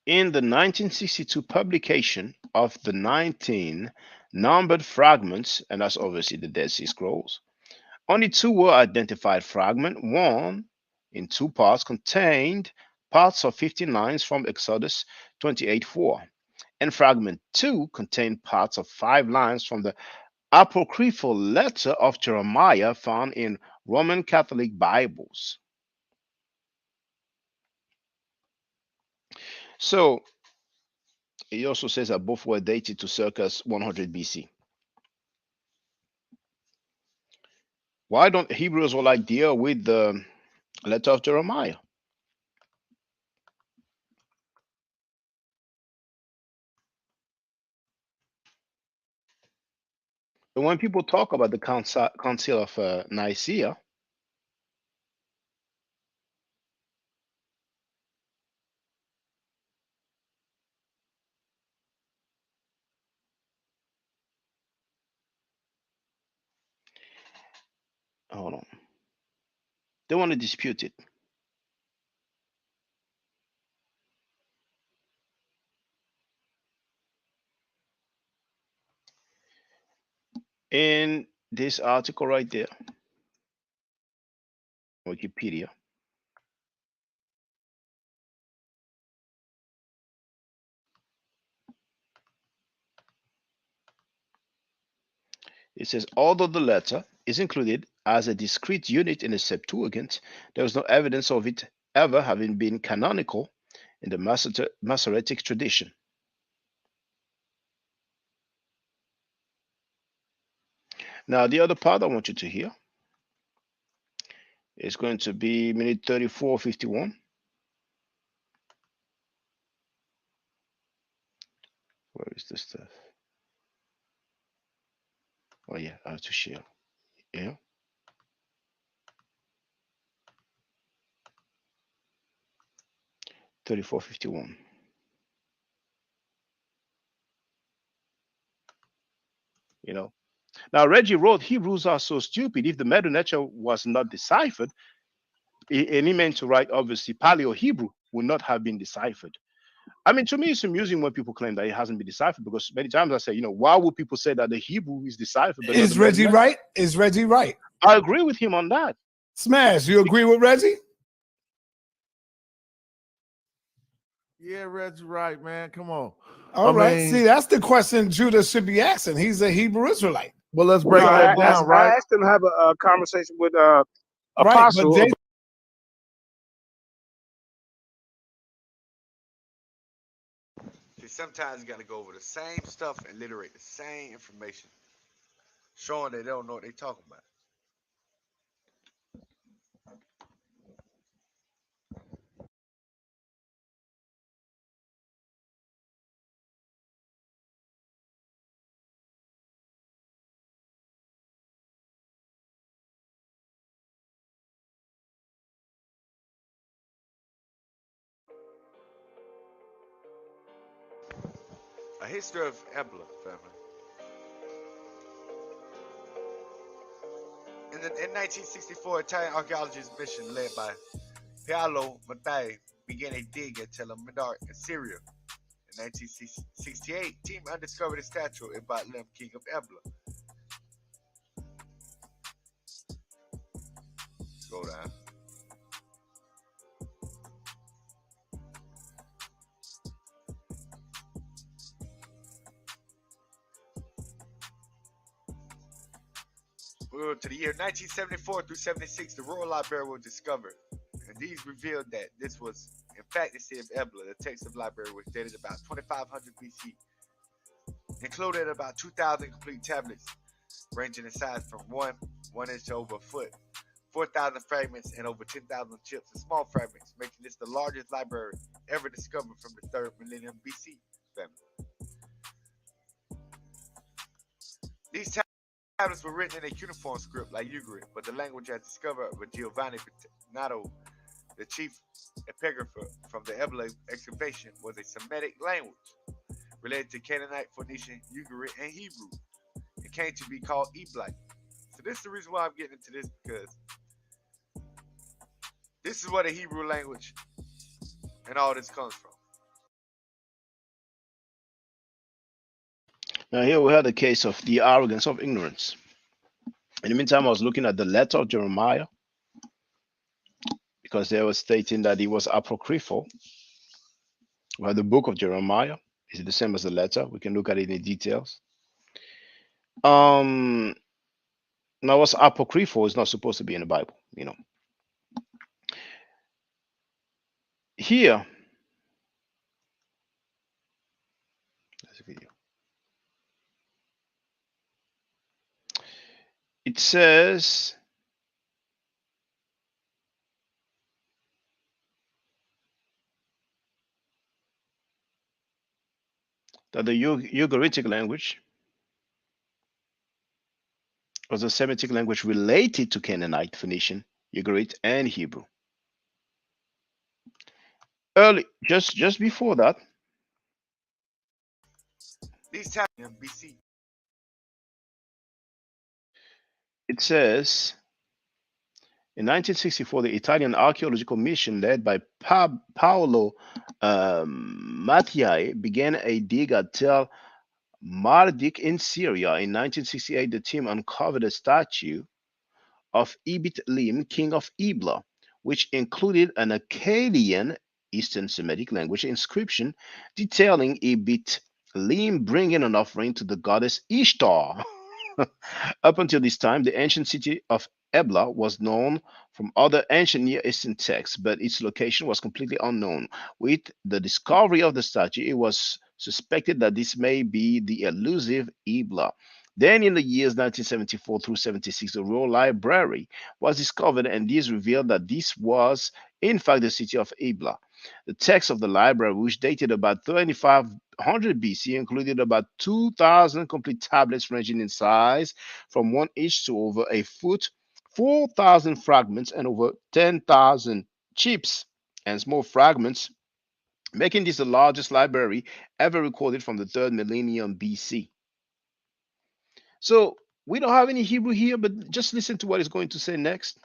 in the 1962 publication of the 19 numbered fragments, and that's obviously the Dead Sea Scrolls, only 2 were identified. Fragment 1 in 2 parts contained parts of 15 lines from Exodus 28:4, and fragment 2 contained parts of 5 lines from the apocryphal letter of Jeremiah found in Roman Catholic Bibles. So it also says that both were dated to circa 100 BC. Why don't Hebrews or like deal with the letter of Jeremiah? And when people talk about the Council of Nicaea, hold on, they want to dispute it. In this article right there, Wikipedia, it says, although the letter is included as a discrete unit in the Septuagint, there is no evidence of it ever having been canonical in the Masoretic tradition. Now, the other part I want you to hear is going to be minute 34:51. Where is this stuff? Oh yeah, I have to share. Yeah. $34.51. You know. Now Reggie wrote, Hebrews are so stupid. If the Medu Neter was not deciphered, and he meant to write obviously Paleo Hebrew would not have been deciphered. I mean, to me, it's amusing when people claim that it hasn't been deciphered, because many times I say, why would people say that the Hebrew is deciphered? But Is Reggie right? Is Reggie right? I agree with him on that. Smash, you agree with Reggie? Yeah, Reggie, right, man. Come on. All right. See, that's the question Judah should be asking. He's a Hebrew Israelite. Well, let's break that down, right? I asked him to have a conversation with Right, Apostle. but See, sometimes you got to go over the same stuff and alliterate the same information, showing they don't know what they're talking about. A history of Ebla family. In 1964, Italian archaeologist mission led by Paolo Mattei began a dig at Tel Medar in Syria. In 1968, team undiscovered a statue of Batlim, king of Ebla. Go down. To the year 1974 through 76, the Royal Library was discovered, and these revealed that this was, in fact, the city of Ebla. The text of the library was dated about 2500 BC, included about 2,000 complete tablets, ranging in size from 1 inch to over a foot, 4,000 fragments, and over 10,000 chips and small fragments, making this the largest library ever discovered from the 3rd millennium BC family. These tablets were written in a cuneiform script like Ugarit, but the language as discovered by Giovanni Patinato, the chief epigrapher from the Ebla excavation, was a Semitic language related to Canaanite, Phoenician, Ugarit, and Hebrew. It came to be called Eblaite. So this is the reason why I'm getting into this, because this is where the Hebrew language and all this comes from. Now here we have the case of the arrogance of ignorance. In the meantime, I was looking at the letter of Jeremiah, because they were stating that it was apocryphal. Well, the book of Jeremiah is the same as the letter. We can look at it in details. Now, what's apocryphal is not supposed to be in the Bible, Here, It says that the Ugaritic language was a Semitic language related to Canaanite, Phoenician, Ugarit, and Hebrew. Just before that, These tablets in BC. it says in 1964, the Italian archaeological mission led by Paolo Mattiai began a dig at Tel Mardik in Syria. In 1968, the team uncovered a statue of Ibit Lim, king of Ebla, which included an Akkadian Eastern Semitic language inscription detailing Ibit Lim bringing an offering to the goddess Ishtar. Up until this time, the ancient city of Ebla was known from other ancient Near Eastern texts, but its location was completely unknown. With the discovery of the statue, it was suspected that this may be the elusive Ebla. Then, in the years 1974 through 76, the Royal Library was discovered, and this revealed that this was, in fact, the city of Ebla. The text of the library, which dated about 2500 BC, included about 2,000 complete tablets ranging in size from 1 inch to over a foot, 4,000 fragments, and over 10,000 chips and small fragments, making this the largest library ever recorded from the 3rd millennium BC. So we don't have any Hebrew here, but just listen to what he's going to say next.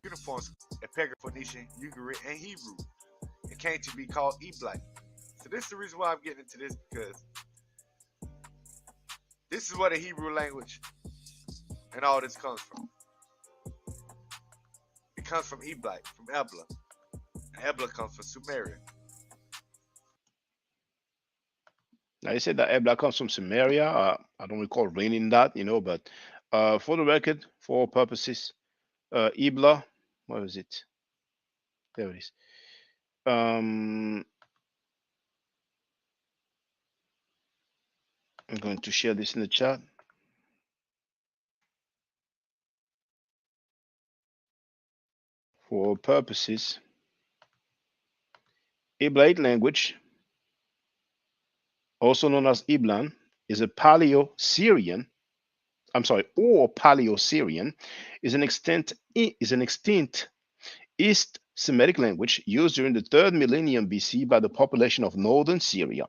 Uniforms in Pagan, Phoenician, Ugarit, and Hebrew. It came to be called Eblite. So this is the reason why I'm getting into this, because this is where the Hebrew language and all this comes from. It comes from Eblite, from Ebla. And Ebla comes from Sumeria. Now, he said that Ebla comes from Samaria. I don't recall reading that, but for the record, for all purposes, Ebla, what was it? There it is. I'm going to share this in the chat. For all purposes, Eblite language, also known as Eblan, is a Paleo-Syrian. Or Paleo-Syrian, is an extinct East Semitic language used during the 3rd millennium BC by the population of northern Syria.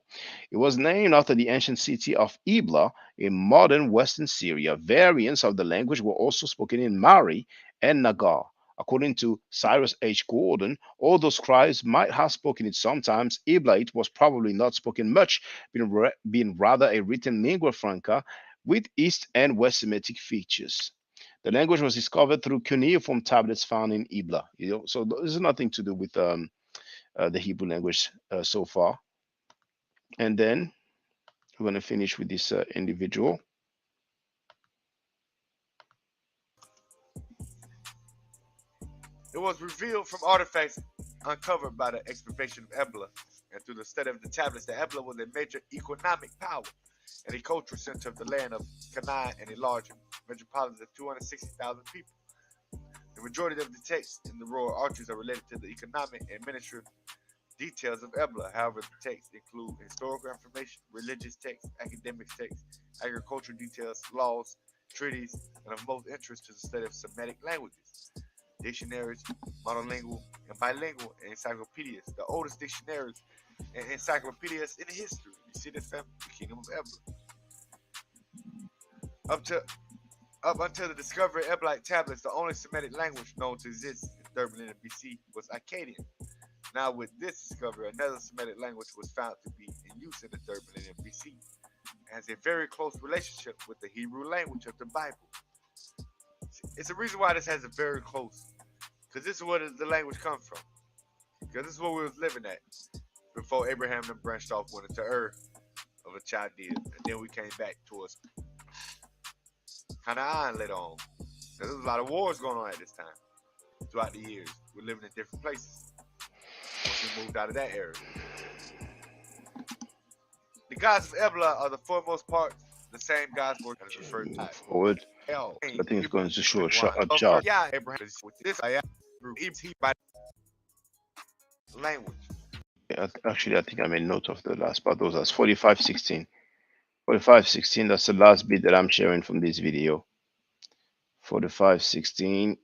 It was named after the ancient city of Ebla in modern western Syria. Variants of the language were also spoken in Mari and Nagar. According to Cyrus H. Gordon, although scribes might have spoken it sometimes, Eblite was probably not spoken much, being rather a written lingua franca with East and West Semitic features. The language was discovered through cuneiform tablets found in Ebla. So this has nothing to do with the Hebrew language so far. And then we're going to finish with this individual. It was revealed from artifacts uncovered by the excavation of Ebla, and through the study of the tablets that Ebla was a major economic power and a cultural center of the land of Canaan and a large metropolis of 260,000 people. The majority of the texts in the royal archives are related to the economic and administrative details of Ebla. However, the texts include historical information, religious texts, academic texts, agricultural details, laws, treaties, and of most interest to the study of Semitic languages. Dictionaries, monolingual and bilingual, and encyclopedias. The oldest dictionaries and encyclopedias in history. You see this, family? The Kingdom of Ebla. Up until the discovery of Eblite tablets, the only Semitic language known to exist in 3rd millennium BC was Akkadian. Now, with this discovery, another Semitic language was found to be in use in the 3rd millennium BC. It has a very close relationship with the Hebrew language of the Bible. It's the reason why this has a very close, because this is where the language comes from. Because this is what we was living at before Abraham and branched off, went into Ur of a Chaldeans, and then we came back towards Canaan later on. There was a lot of wars going on at this time. Throughout the years, we're living in different places. Once we moved out of that area, the gods of Ebla are the foremost part the same God's word is referred to. Forward. L. I think it's going to show a One. shot. Chart. Yeah, Abraham is with this he by language. Actually, I think I made note of the last part. Those are 45:16. 45:16. That's the last bit that I'm sharing from this video. 45:16.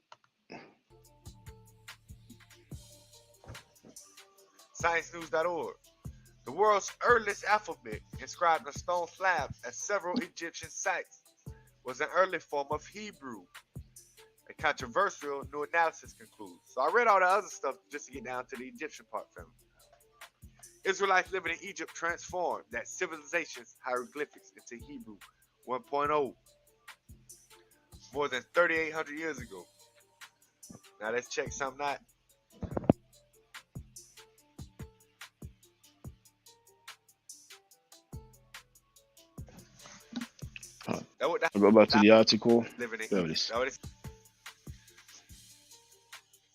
ScienceNews.org. The world's earliest alphabet, inscribed on stone slabs at several Egyptian sites, was an early form of Hebrew. A controversial new analysis concludes. So I read all the other stuff just to get down to the Egyptian part, family. Israelites living in Egypt transformed that civilization's hieroglyphics into Hebrew 1.0 more than 3,800 years ago. Now let's check something out. I'll go back to the article. Living in There it Egypt. is.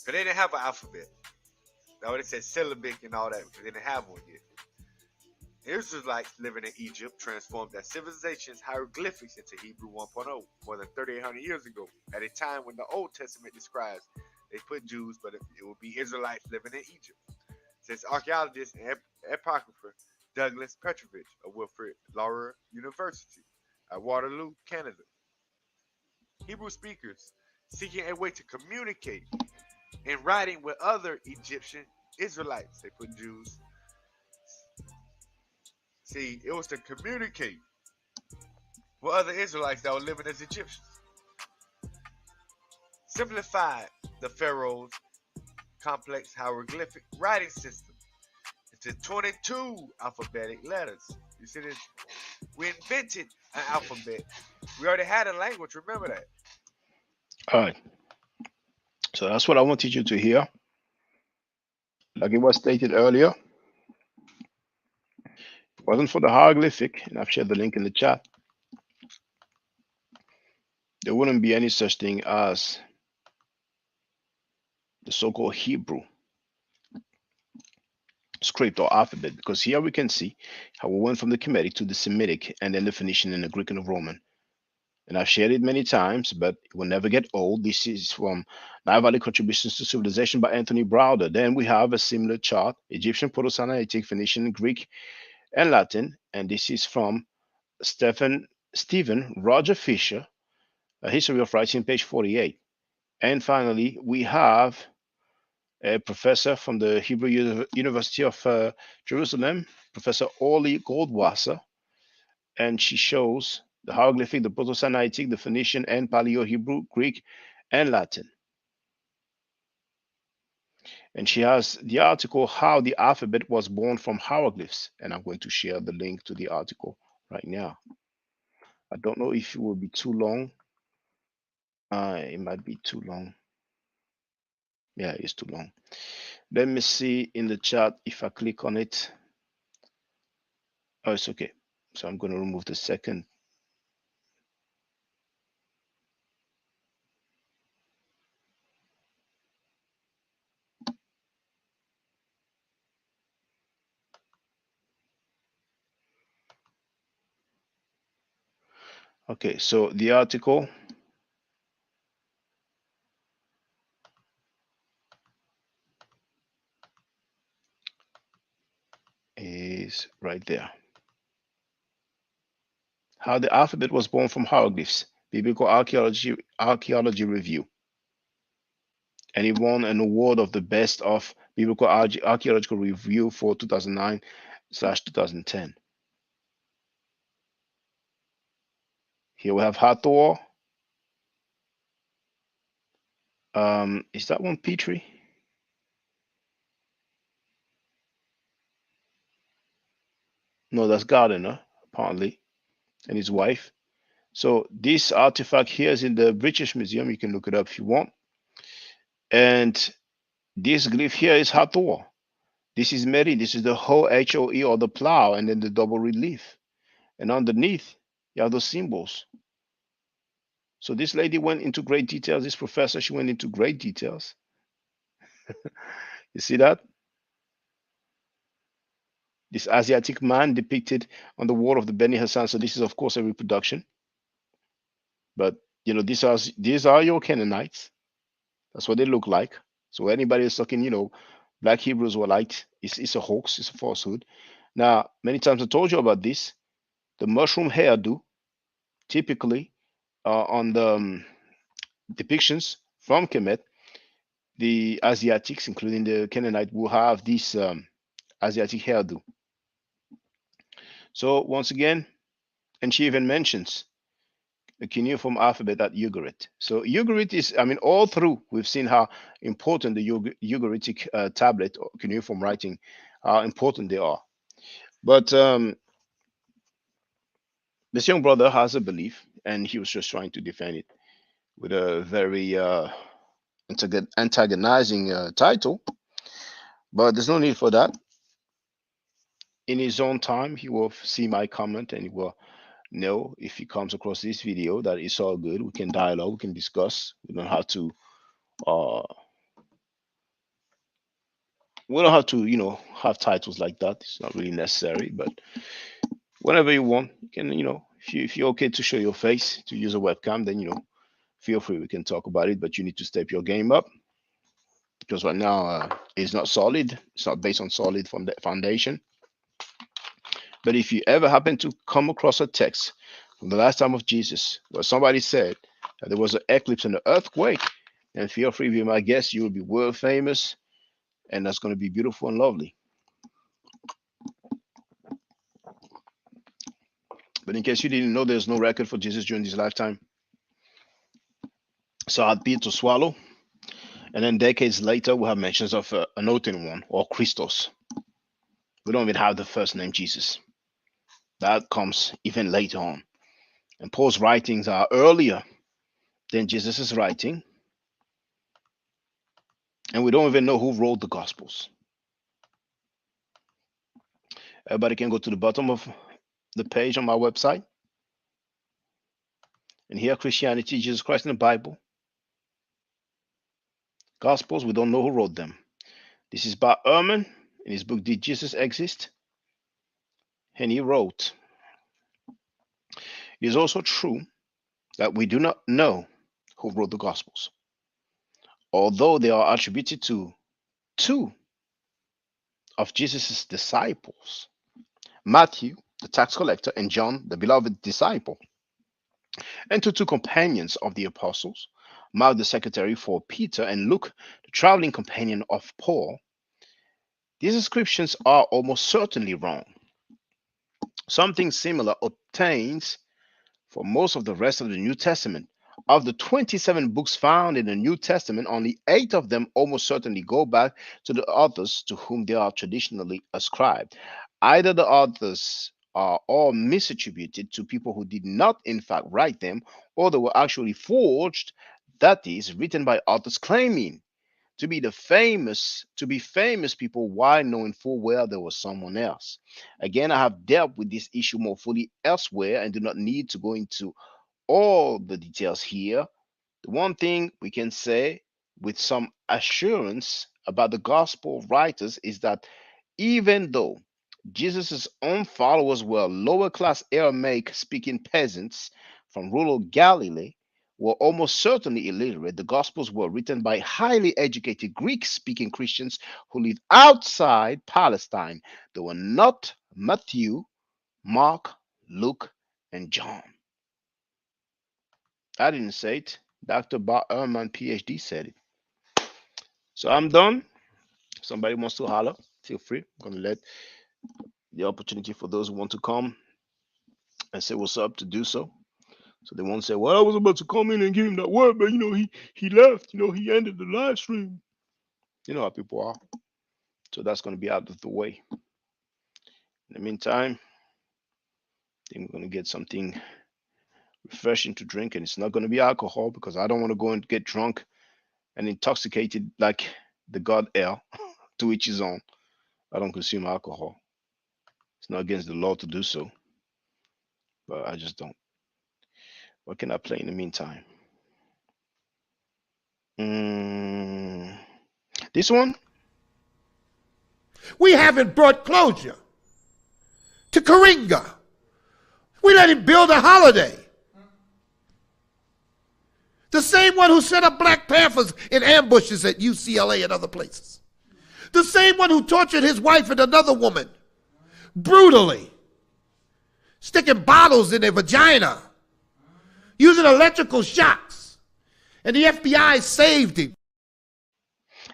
But they didn't have an alphabet. Now it said syllabic and all that because they didn't have one yet. Israelites living in Egypt transformed that civilization's hieroglyphics into Hebrew 1.0 more than 3,800 years ago, at a time when the Old Testament describes they put Jews, but it would be Israelites living in Egypt. Says archaeologist and epigrapher Douglas Petrovich of Wilfrid Laurier University at Waterloo, Canada. Hebrew speakers seeking a way to communicate in writing with other Egyptian Israelites. They put Jews. See, it was to communicate with other Israelites that were living as Egyptians. Simplified the Pharaoh's complex hieroglyphic writing system into 22 alphabetic letters. You see this? We invented an alphabet. We already had a language. Remember that. All right. So that's what I wanted you to hear. Like it was stated earlier, it wasn't for the hieroglyphic, and I've shared the link in the chat. There wouldn't be any such thing as the so-called Hebrew script or alphabet, because here we can see how we went from the Kemetic to the Semitic and then the Phoenician and the Greek and the Roman. And I've shared it many times, but it will never get old. This is from Nile Valley Contributions to Civilization by Anthony Browder. Then we have a similar chart, Egyptian, Proto-Sinaitic, Phoenician, Greek, and Latin. And this is from Stephen Roger Fisher, A History of Writing, page 48. And finally, we have a professor from the Hebrew University of Jerusalem, Professor Orly Goldwasser, and she shows the hieroglyphic, the Proto-Sinaitic, the Phoenician, and Paleo-Hebrew, Greek, and Latin. And she has the article, How the Alphabet Was Born from Hieroglyphs. And I'm going to share the link to the article right now. I don't know if it will be too long. It might be too long. Yeah, it's too long. Let me see in the chat if I click on it. Oh, it's okay. So I'm going to remove the second. Okay, so the article is right there. How the Alphabet Was Born from Hieroglyphs, Biblical Archaeology Review. And he won an award of the best of Biblical Archaeological Review for 2009/2010. Here we have Hathor. Is that one Petrie? No, that's Gardiner, apparently, and his wife. So this artifact here is in the British Museum. You can look it up if you want. And this glyph here is Hathor. This is Mary. This is the whole HOE or the plow, and then the double relief. And underneath, you have those symbols. So this lady went into great details. This professor, she went into great details. You see that? This Asiatic man depicted on the wall of the Beni Hassan. So this is of course a reproduction. But these are your Canaanites. That's what they look like. So anybody is talking, black Hebrews were like, it's a hoax, it's a falsehood. Now, many times I told you about this. The mushroom hairdo, typically on the depictions from Kemet, the Asiatics, including the Canaanite, will have this Asiatic hairdo. So once again, and she even mentions the cuneiform alphabet at Ugarit. So Ugarit is, all through we've seen how important the Ugaritic tablet or cuneiform writing, how important they are. But this young brother has a belief, and he was just trying to defend it with a very antagonizing title. But there's no need for that. In his own time, he will see my comment and he will know if he comes across this video that it's all good. We can dialogue, we can discuss. We don't have to have titles like that. It's not really necessary, but whenever you want, you can, if you're okay to show your face, to use a webcam, then feel free, we can talk about it. But you need to step your game up, because right now it's not solid. It's not based on solid foundation. But if you ever happen to come across a text from the last time of Jesus where somebody said that there was an eclipse and an earthquake, then feel free to be my guest. You will be world famous, and that's going to be beautiful and lovely. But in case you didn't know, there's no record for Jesus during his lifetime. So I'd be to swallow. And then decades later, we'll have mentions of an Oten one, or Christos. We don't even have the first name Jesus. That comes even later on. And Paul's writings are earlier than Jesus' writing. And we don't even know who wrote the Gospels. Everybody can go to the bottom of the page on my website. And here, Christianity, Jesus Christ in the Bible. Gospels, we don't know who wrote them. This is by Ehrman in his book, Did Jesus Exist? And he wrote, it is also true that we do not know who wrote the Gospels, although they are attributed to two of Jesus' disciples, Matthew, the tax collector, and John, the beloved disciple, and to two companions of the apostles, Mark, the secretary for Peter, and Luke, the traveling companion of Paul. These inscriptions are almost certainly wrong. Something similar obtains for most of the rest of the New Testament. Of the 27 books found in the New Testament, only 8 of them almost certainly go back to the authors to whom they are traditionally ascribed. Either the authors are all misattributed to people who did not in fact write them, or they were actually forged, that is, written by authors claiming to be famous people while knowing full well there was someone else. Again, I have dealt with this issue more fully elsewhere and do not need to go into all the details here. The one thing we can say with some assurance about the gospel writers is that even though Jesus' own followers were lower class Aramaic speaking peasants from rural Galilee, were almost certainly illiterate, the Gospels were written by highly educated Greek-speaking Christians who lived outside Palestine. They were not Matthew, Mark, Luke, and John. I didn't say it. Dr. Bart Ehrman, PhD, said it. So I'm done. If somebody wants to holler, feel free. I'm going to let the opportunity for those who want to come and say what's up to do so. So they won't say, well, I was about to come in and give him that word, but he left, he ended the live stream. You know how people are. So that's going to be out of the way. In the meantime, I think we're going to get something refreshing to drink, and it's not going to be alcohol because I don't want to go and get drunk and intoxicated like the god El. To each his own. I don't consume alcohol. It's not against the law to do so, but I just don't. What can I play in the meantime? This one? We haven't brought closure. to Karinga. We let him build a holiday. The same one who set up Black Panthers in ambushes at UCLA and other places. The same one who tortured his wife and another woman brutally, sticking bottles in their vagina, using electrical shocks. And the FBI saved him.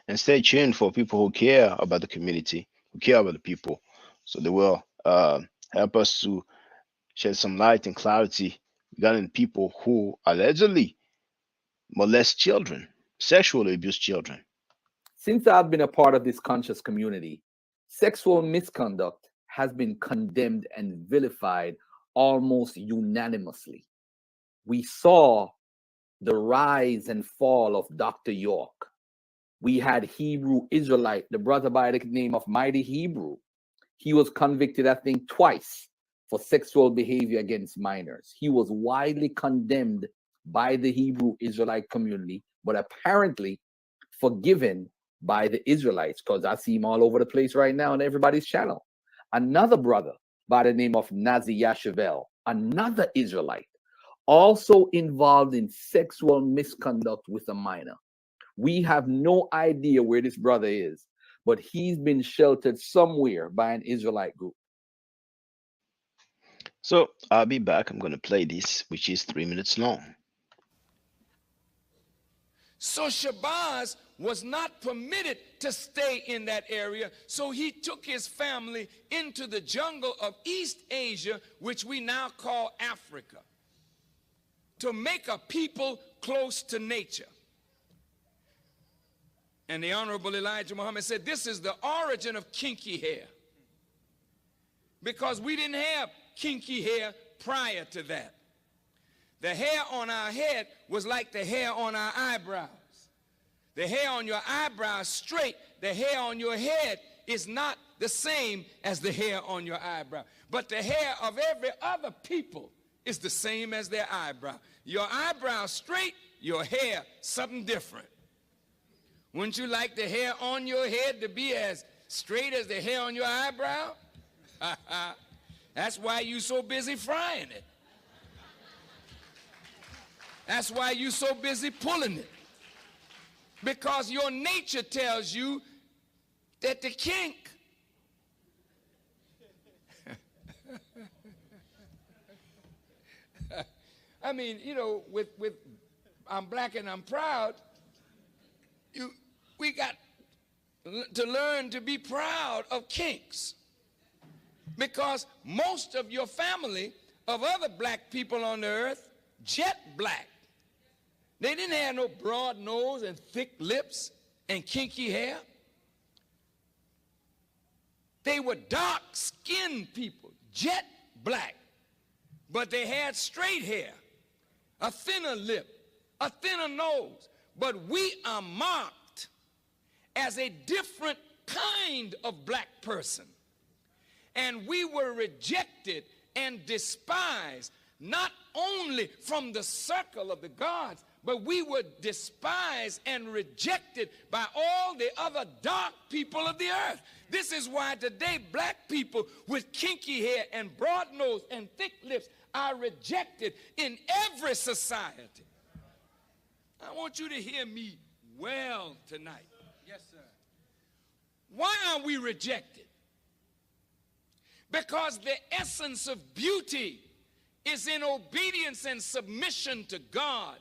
And stay tuned for people who care about the community, who care about the people. So they will help us to shed some light and clarity regarding people who allegedly molest children, sexually abuse children. Since I've been a part of this conscious community, sexual misconduct has been condemned and vilified almost unanimously. We saw the rise and fall of Dr. York. We had Hebrew Israelite, the brother by the name of Mighty Hebrew. He was convicted, I think, twice for sexual behavior against minors. He was widely condemned by the Hebrew Israelite community, but apparently forgiven by the Israelites, because I see him all over the place right now on everybody's channel. Another brother by the name of Nazi Yashavel, another Israelite, also involved in sexual misconduct with a minor. We have no idea where this brother is, but he's been sheltered somewhere by an Israelite group. So I'll be back. I'm going to play this, which is 3 minutes long. So Shabazz was not permitted to stay in that area, so he took his family into the jungle of East Asia, which we now call Africa, to make a people close to nature. And the Honorable Elijah Muhammad said, this is the origin of kinky hair, because we didn't have kinky hair prior to that. The hair on our head was like the hair on our eyebrows. The hair on your eyebrows straight, the hair on your head is not the same as the hair on your eyebrow. But the hair of every other people is the same as their eyebrow. Your eyebrow straight, your hair something different. Wouldn't you like the hair on your head to be as straight as the hair on your eyebrow? That's why you're so busy frying it. That's why you're so busy pulling it. Because your nature tells you that the kink I mean, you know, with I'm black and I'm proud, we got to learn to be proud of kinks. Because most of your family of other black people on the earth, jet black. They didn't have no broad nose and thick lips and kinky hair. They were dark-skinned people, jet black. But they had straight hair, a thinner lip, a thinner nose. But we are marked as a different kind of black person. And we were rejected and despised, not only from the circle of the gods, but we were despised and rejected by all the other dark people of the earth. This is why today black people with kinky hair and broad nose and thick lips are rejected in every society. I want you to hear me well tonight. Yes, sir. Why are we rejected? Because the essence of beauty is in obedience and submission to God.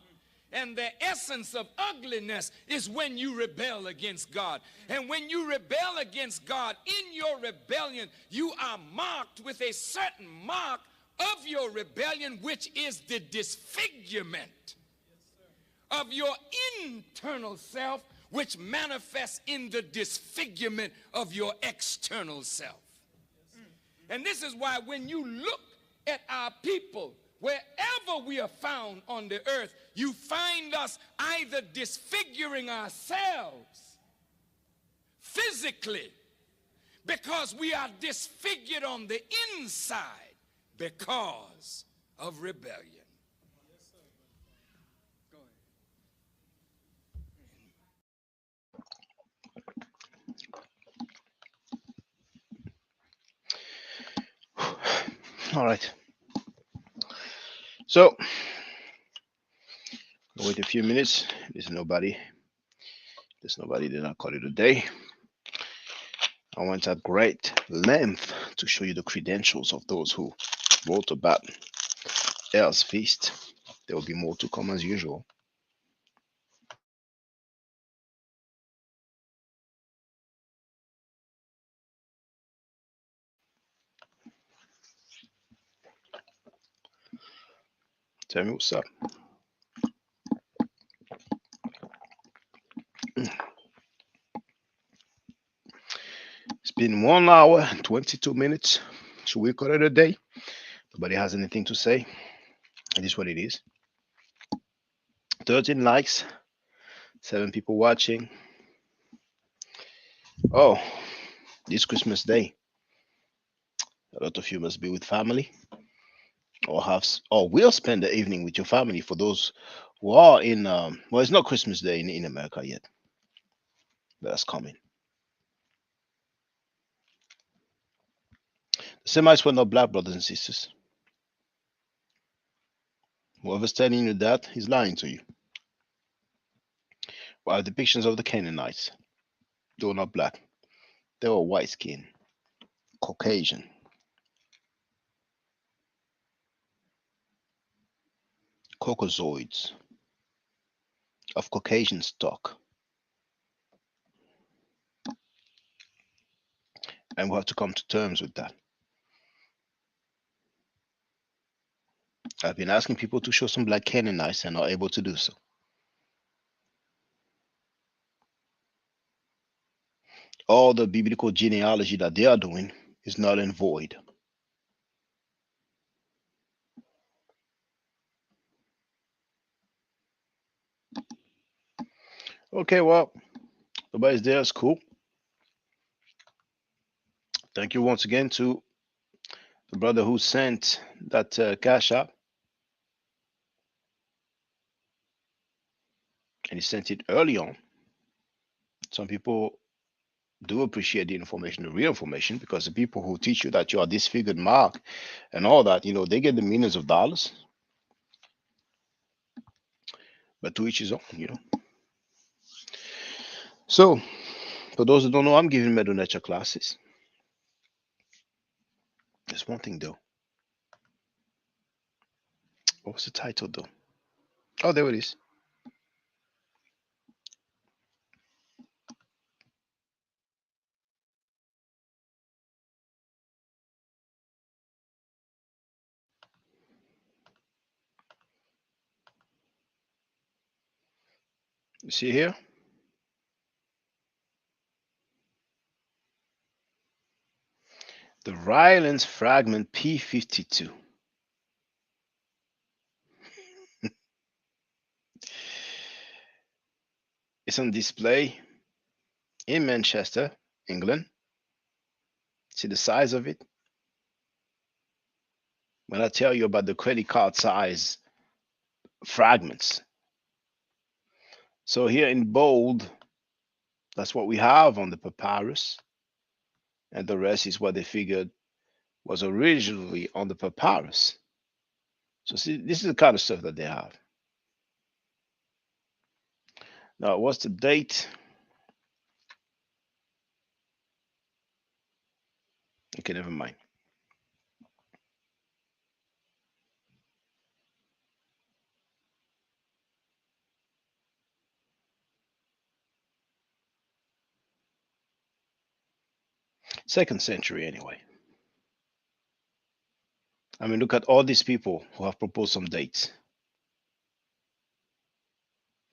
And the essence of ugliness is when you rebel against God. And when you rebel against God, in your rebellion, you are marked with a certain mark of your rebellion, which is the disfigurement of your internal self, which manifests in the disfigurement of your external self. And this is why when you look at our people, wherever we are found on the earth, you find us either disfiguring ourselves physically because we are disfigured on the inside because of rebellion. Yes, sir. Go All right. So wait a few minutes. There's nobody. Then I'll call it a day. I went at great length to show you the credentials of those who wrote about Hell's Feast. There will be more to come as usual. Tell me what's up. It's been 1 hour and 22 minutes. Should we call it a day? Nobody has anything to say. It is what it is. 13 likes, 7 people watching. Oh, this Christmas Day, a lot of you must be with family or will spend the evening with your family. For those who are in, well, it's not Christmas Day in America yet, but that's coming. The Semites were not black, brothers and sisters. Whoever's telling you that is lying to you. While depictions of the Canaanites, they were not black. They were white skin, Caucasian. Caucasoids of Caucasian stock. And we have to come to terms with that. I've been asking people to show some black Canaanites and are able to do so. All the biblical genealogy that they are doing is null and void. Okay, well, nobody's there. It's cool. Thank you once again to the brother who sent that cash app. And he sent it early on. Some people do appreciate the information, the real information, because the people who teach you that you are disfigured mark and all that, they get the millions of dollars. But to each his own, So, for those who don't know, I'm giving Medu Nature classes. There's one thing though. What was the title though? Oh, there it is. You see here? The Rylance fragment P52. It's on display in Manchester, England. See the size of it? When I tell you about the credit card size fragments. So here in bold, that's what we have on the papyrus. And the rest is what they figured was originally on the papyrus. So see, this is the kind of stuff that they have. Now, what's the date? Okay, never mind. Second century anyway. I mean, look at all these people who have proposed some dates.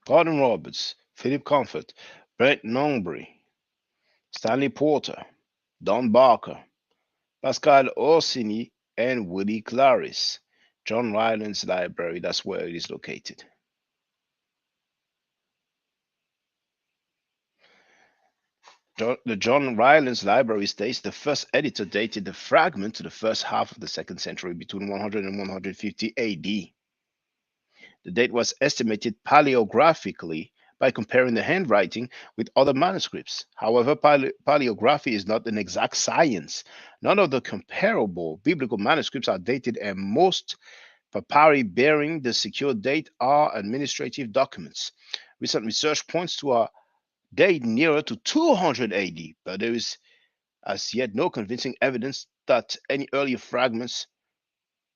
Gordon Roberts, Philip Comfort, Brent Nongbury, Stanley Porter, Don Barker, Pascal Orsini, and Willie Clarice. John Rylands Library, that's where it is located. The John Rylands Library states the first editor dated the fragment to the first half of the 2nd century between 100 and 150 AD. The date was estimated paleographically by comparing the handwriting with other manuscripts. However, paleography is not an exact science. None of the comparable biblical manuscripts are dated, and most papyri bearing the secure date are administrative documents. Recent research points to a date nearer to 200 AD, but there is as yet no convincing evidence that any earlier fragments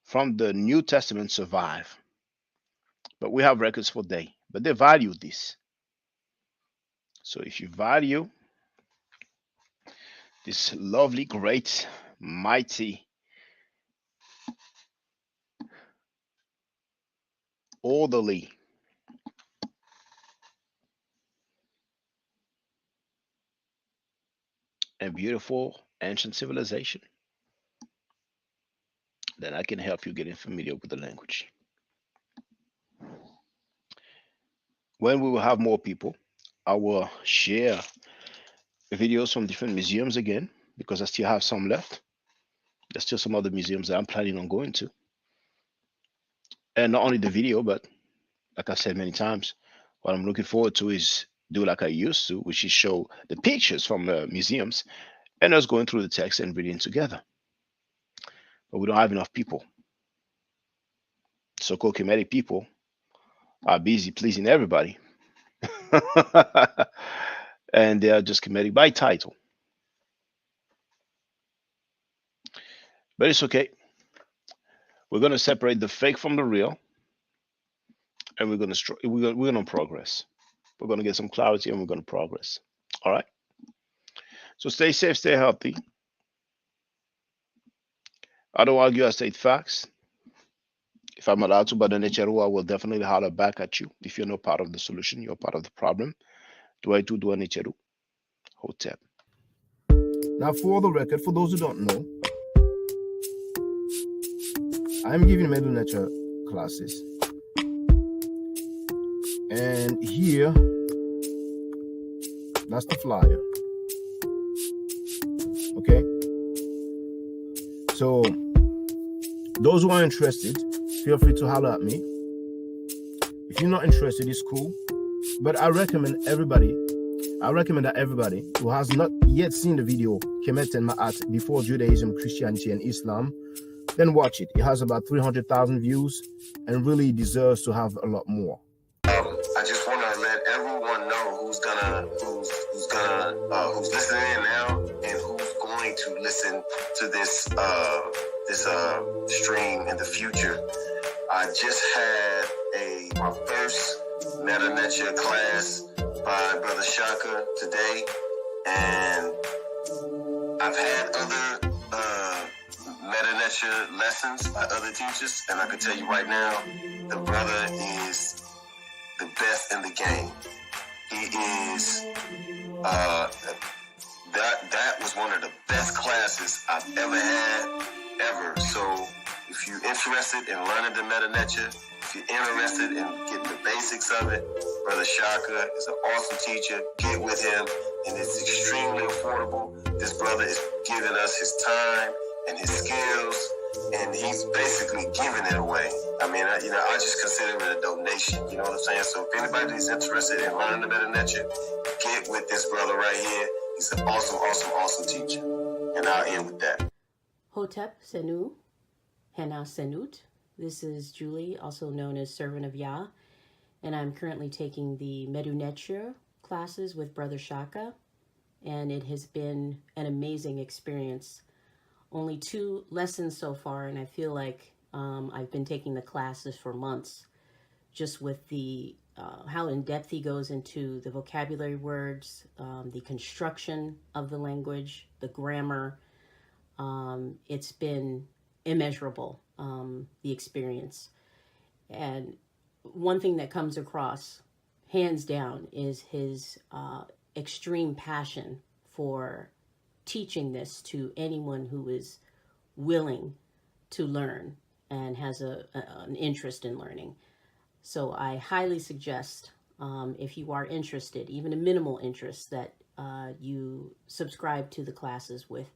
from the New Testament survive. But we have records for but they value this. So if you value this lovely, great, mighty, orderly, and beautiful ancient civilization, then I can help you getting familiar with the language. When we will have more people, I will share videos from different museums again, because I still have some left. There's still some other museums that I'm planning on going to. And not only the video, but like I said many times, what I'm looking forward to is do like I used to, which is show the pictures from the museums and us going through the text and reading together. But we don't have enough people. So-called Kemetic people are busy pleasing everybody. And they are just Kemetic by title. But it's okay. We're going to separate the fake from the real, and we're going to progress. We're going to get some clarity, and we're going to progress. All right. So stay safe, stay healthy. I don't argue, I state facts. If I'm allowed to, Brother Necheru, I will definitely holler back at you. If you're not part of the solution, you're part of the problem. Dua Necheru. Hotep. Now, for the record, for those who don't know, I'm giving Medu Nature classes. And here, that's the flyer. Okay? So, those who are interested, feel free to holler at me. If you're not interested, it's cool. But I recommend that everybody who has not yet seen the video, Kemet and Ma'at, Before Judaism, Christianity, and Islam, then watch it. It has about 300,000 views and really deserves to have a lot more. I just want to let everyone know who's listening in now and who's going to listen to this stream in the future. I just had my first Meta Netia class by Brother Shaka today, and I've had other Meta Netia lessons by other teachers, and I can tell you right now, the brother is the best in the game. He is that was one of the best classes I've ever had, ever. So if you're interested in learning the Meta Netia, if you're interested in getting the basics of it, Brother Shaka is an awesome teacher. Get with him, and it's extremely affordable. This brother is giving us his time and his skills, and he's basically giving it away. I mean, I just consider it a donation. You know what I'm saying? So if anybody's interested in learning the Meta Netia, get with this brother right here. He's an awesome, awesome, awesome teacher. And I'll end with that. Hotep Senu, Hena Senut. This is Julie, also known as Servant of Yah, and I'm currently taking the Medu Netia classes with Brother Shaka, and it has been an amazing experience. Only 2 lessons so far, and I feel like I've been taking the classes for months, just with the how in depth he goes into the vocabulary words, the construction of the language, the grammar. It's been immeasurable, the experience. And one thing that comes across, hands down, is his extreme passion for teaching this to anyone who is willing to learn and has an interest in learning. So I highly suggest, if you are interested, even a minimal interest, that you subscribe to the classes with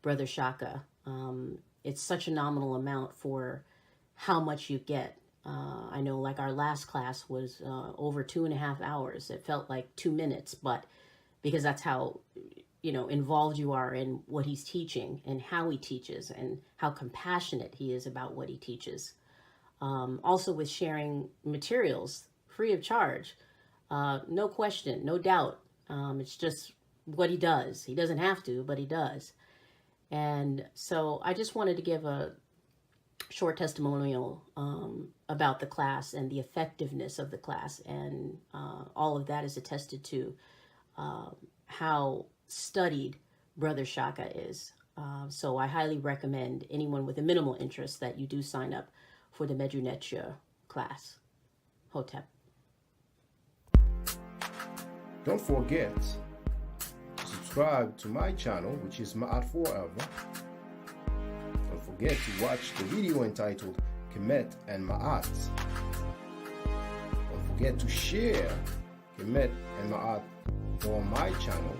Brother Shaka. It's such a nominal amount for how much you get. I know like our last class was over 2.5 hours. It felt like 2 minutes, but because that's how, involved you are in what he's teaching and how he teaches and how compassionate he is about what he teaches. Also with sharing materials free of charge, no question, no doubt. It's just what he does. He doesn't have to, but he does. And so I just wanted to give a short testimonial about the class and the effectiveness of the class. And all of that is attested to how studied Brother Shaka is. So I highly recommend anyone with a minimal interest that you do sign up for the Medu Neter class. Hotep. Don't forget to subscribe to my channel, which is Ma'at Forever. Don't forget to watch the video entitled Kemet and Ma'at. Don't forget to share Kemet and Ma'at for my channel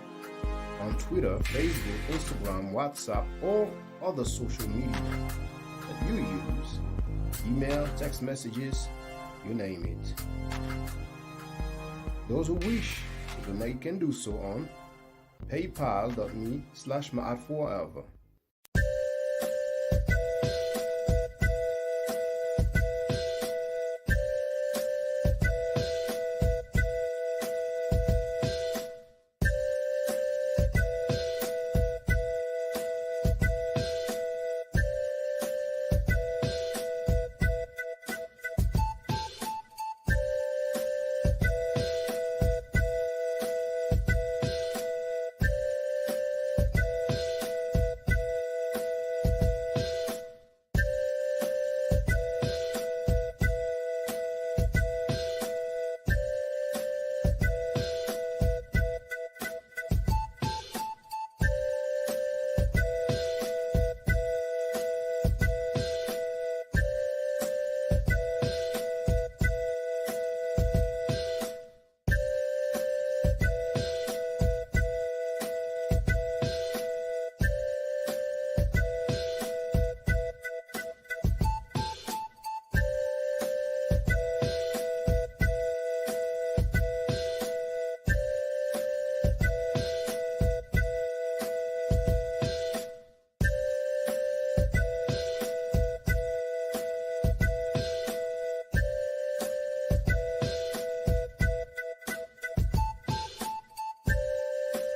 on Twitter, Facebook, Instagram, WhatsApp, or other social media that you use. Email, text messages, you name it. Those who wish to donate can do so on paypal.me/Ma'at Forever.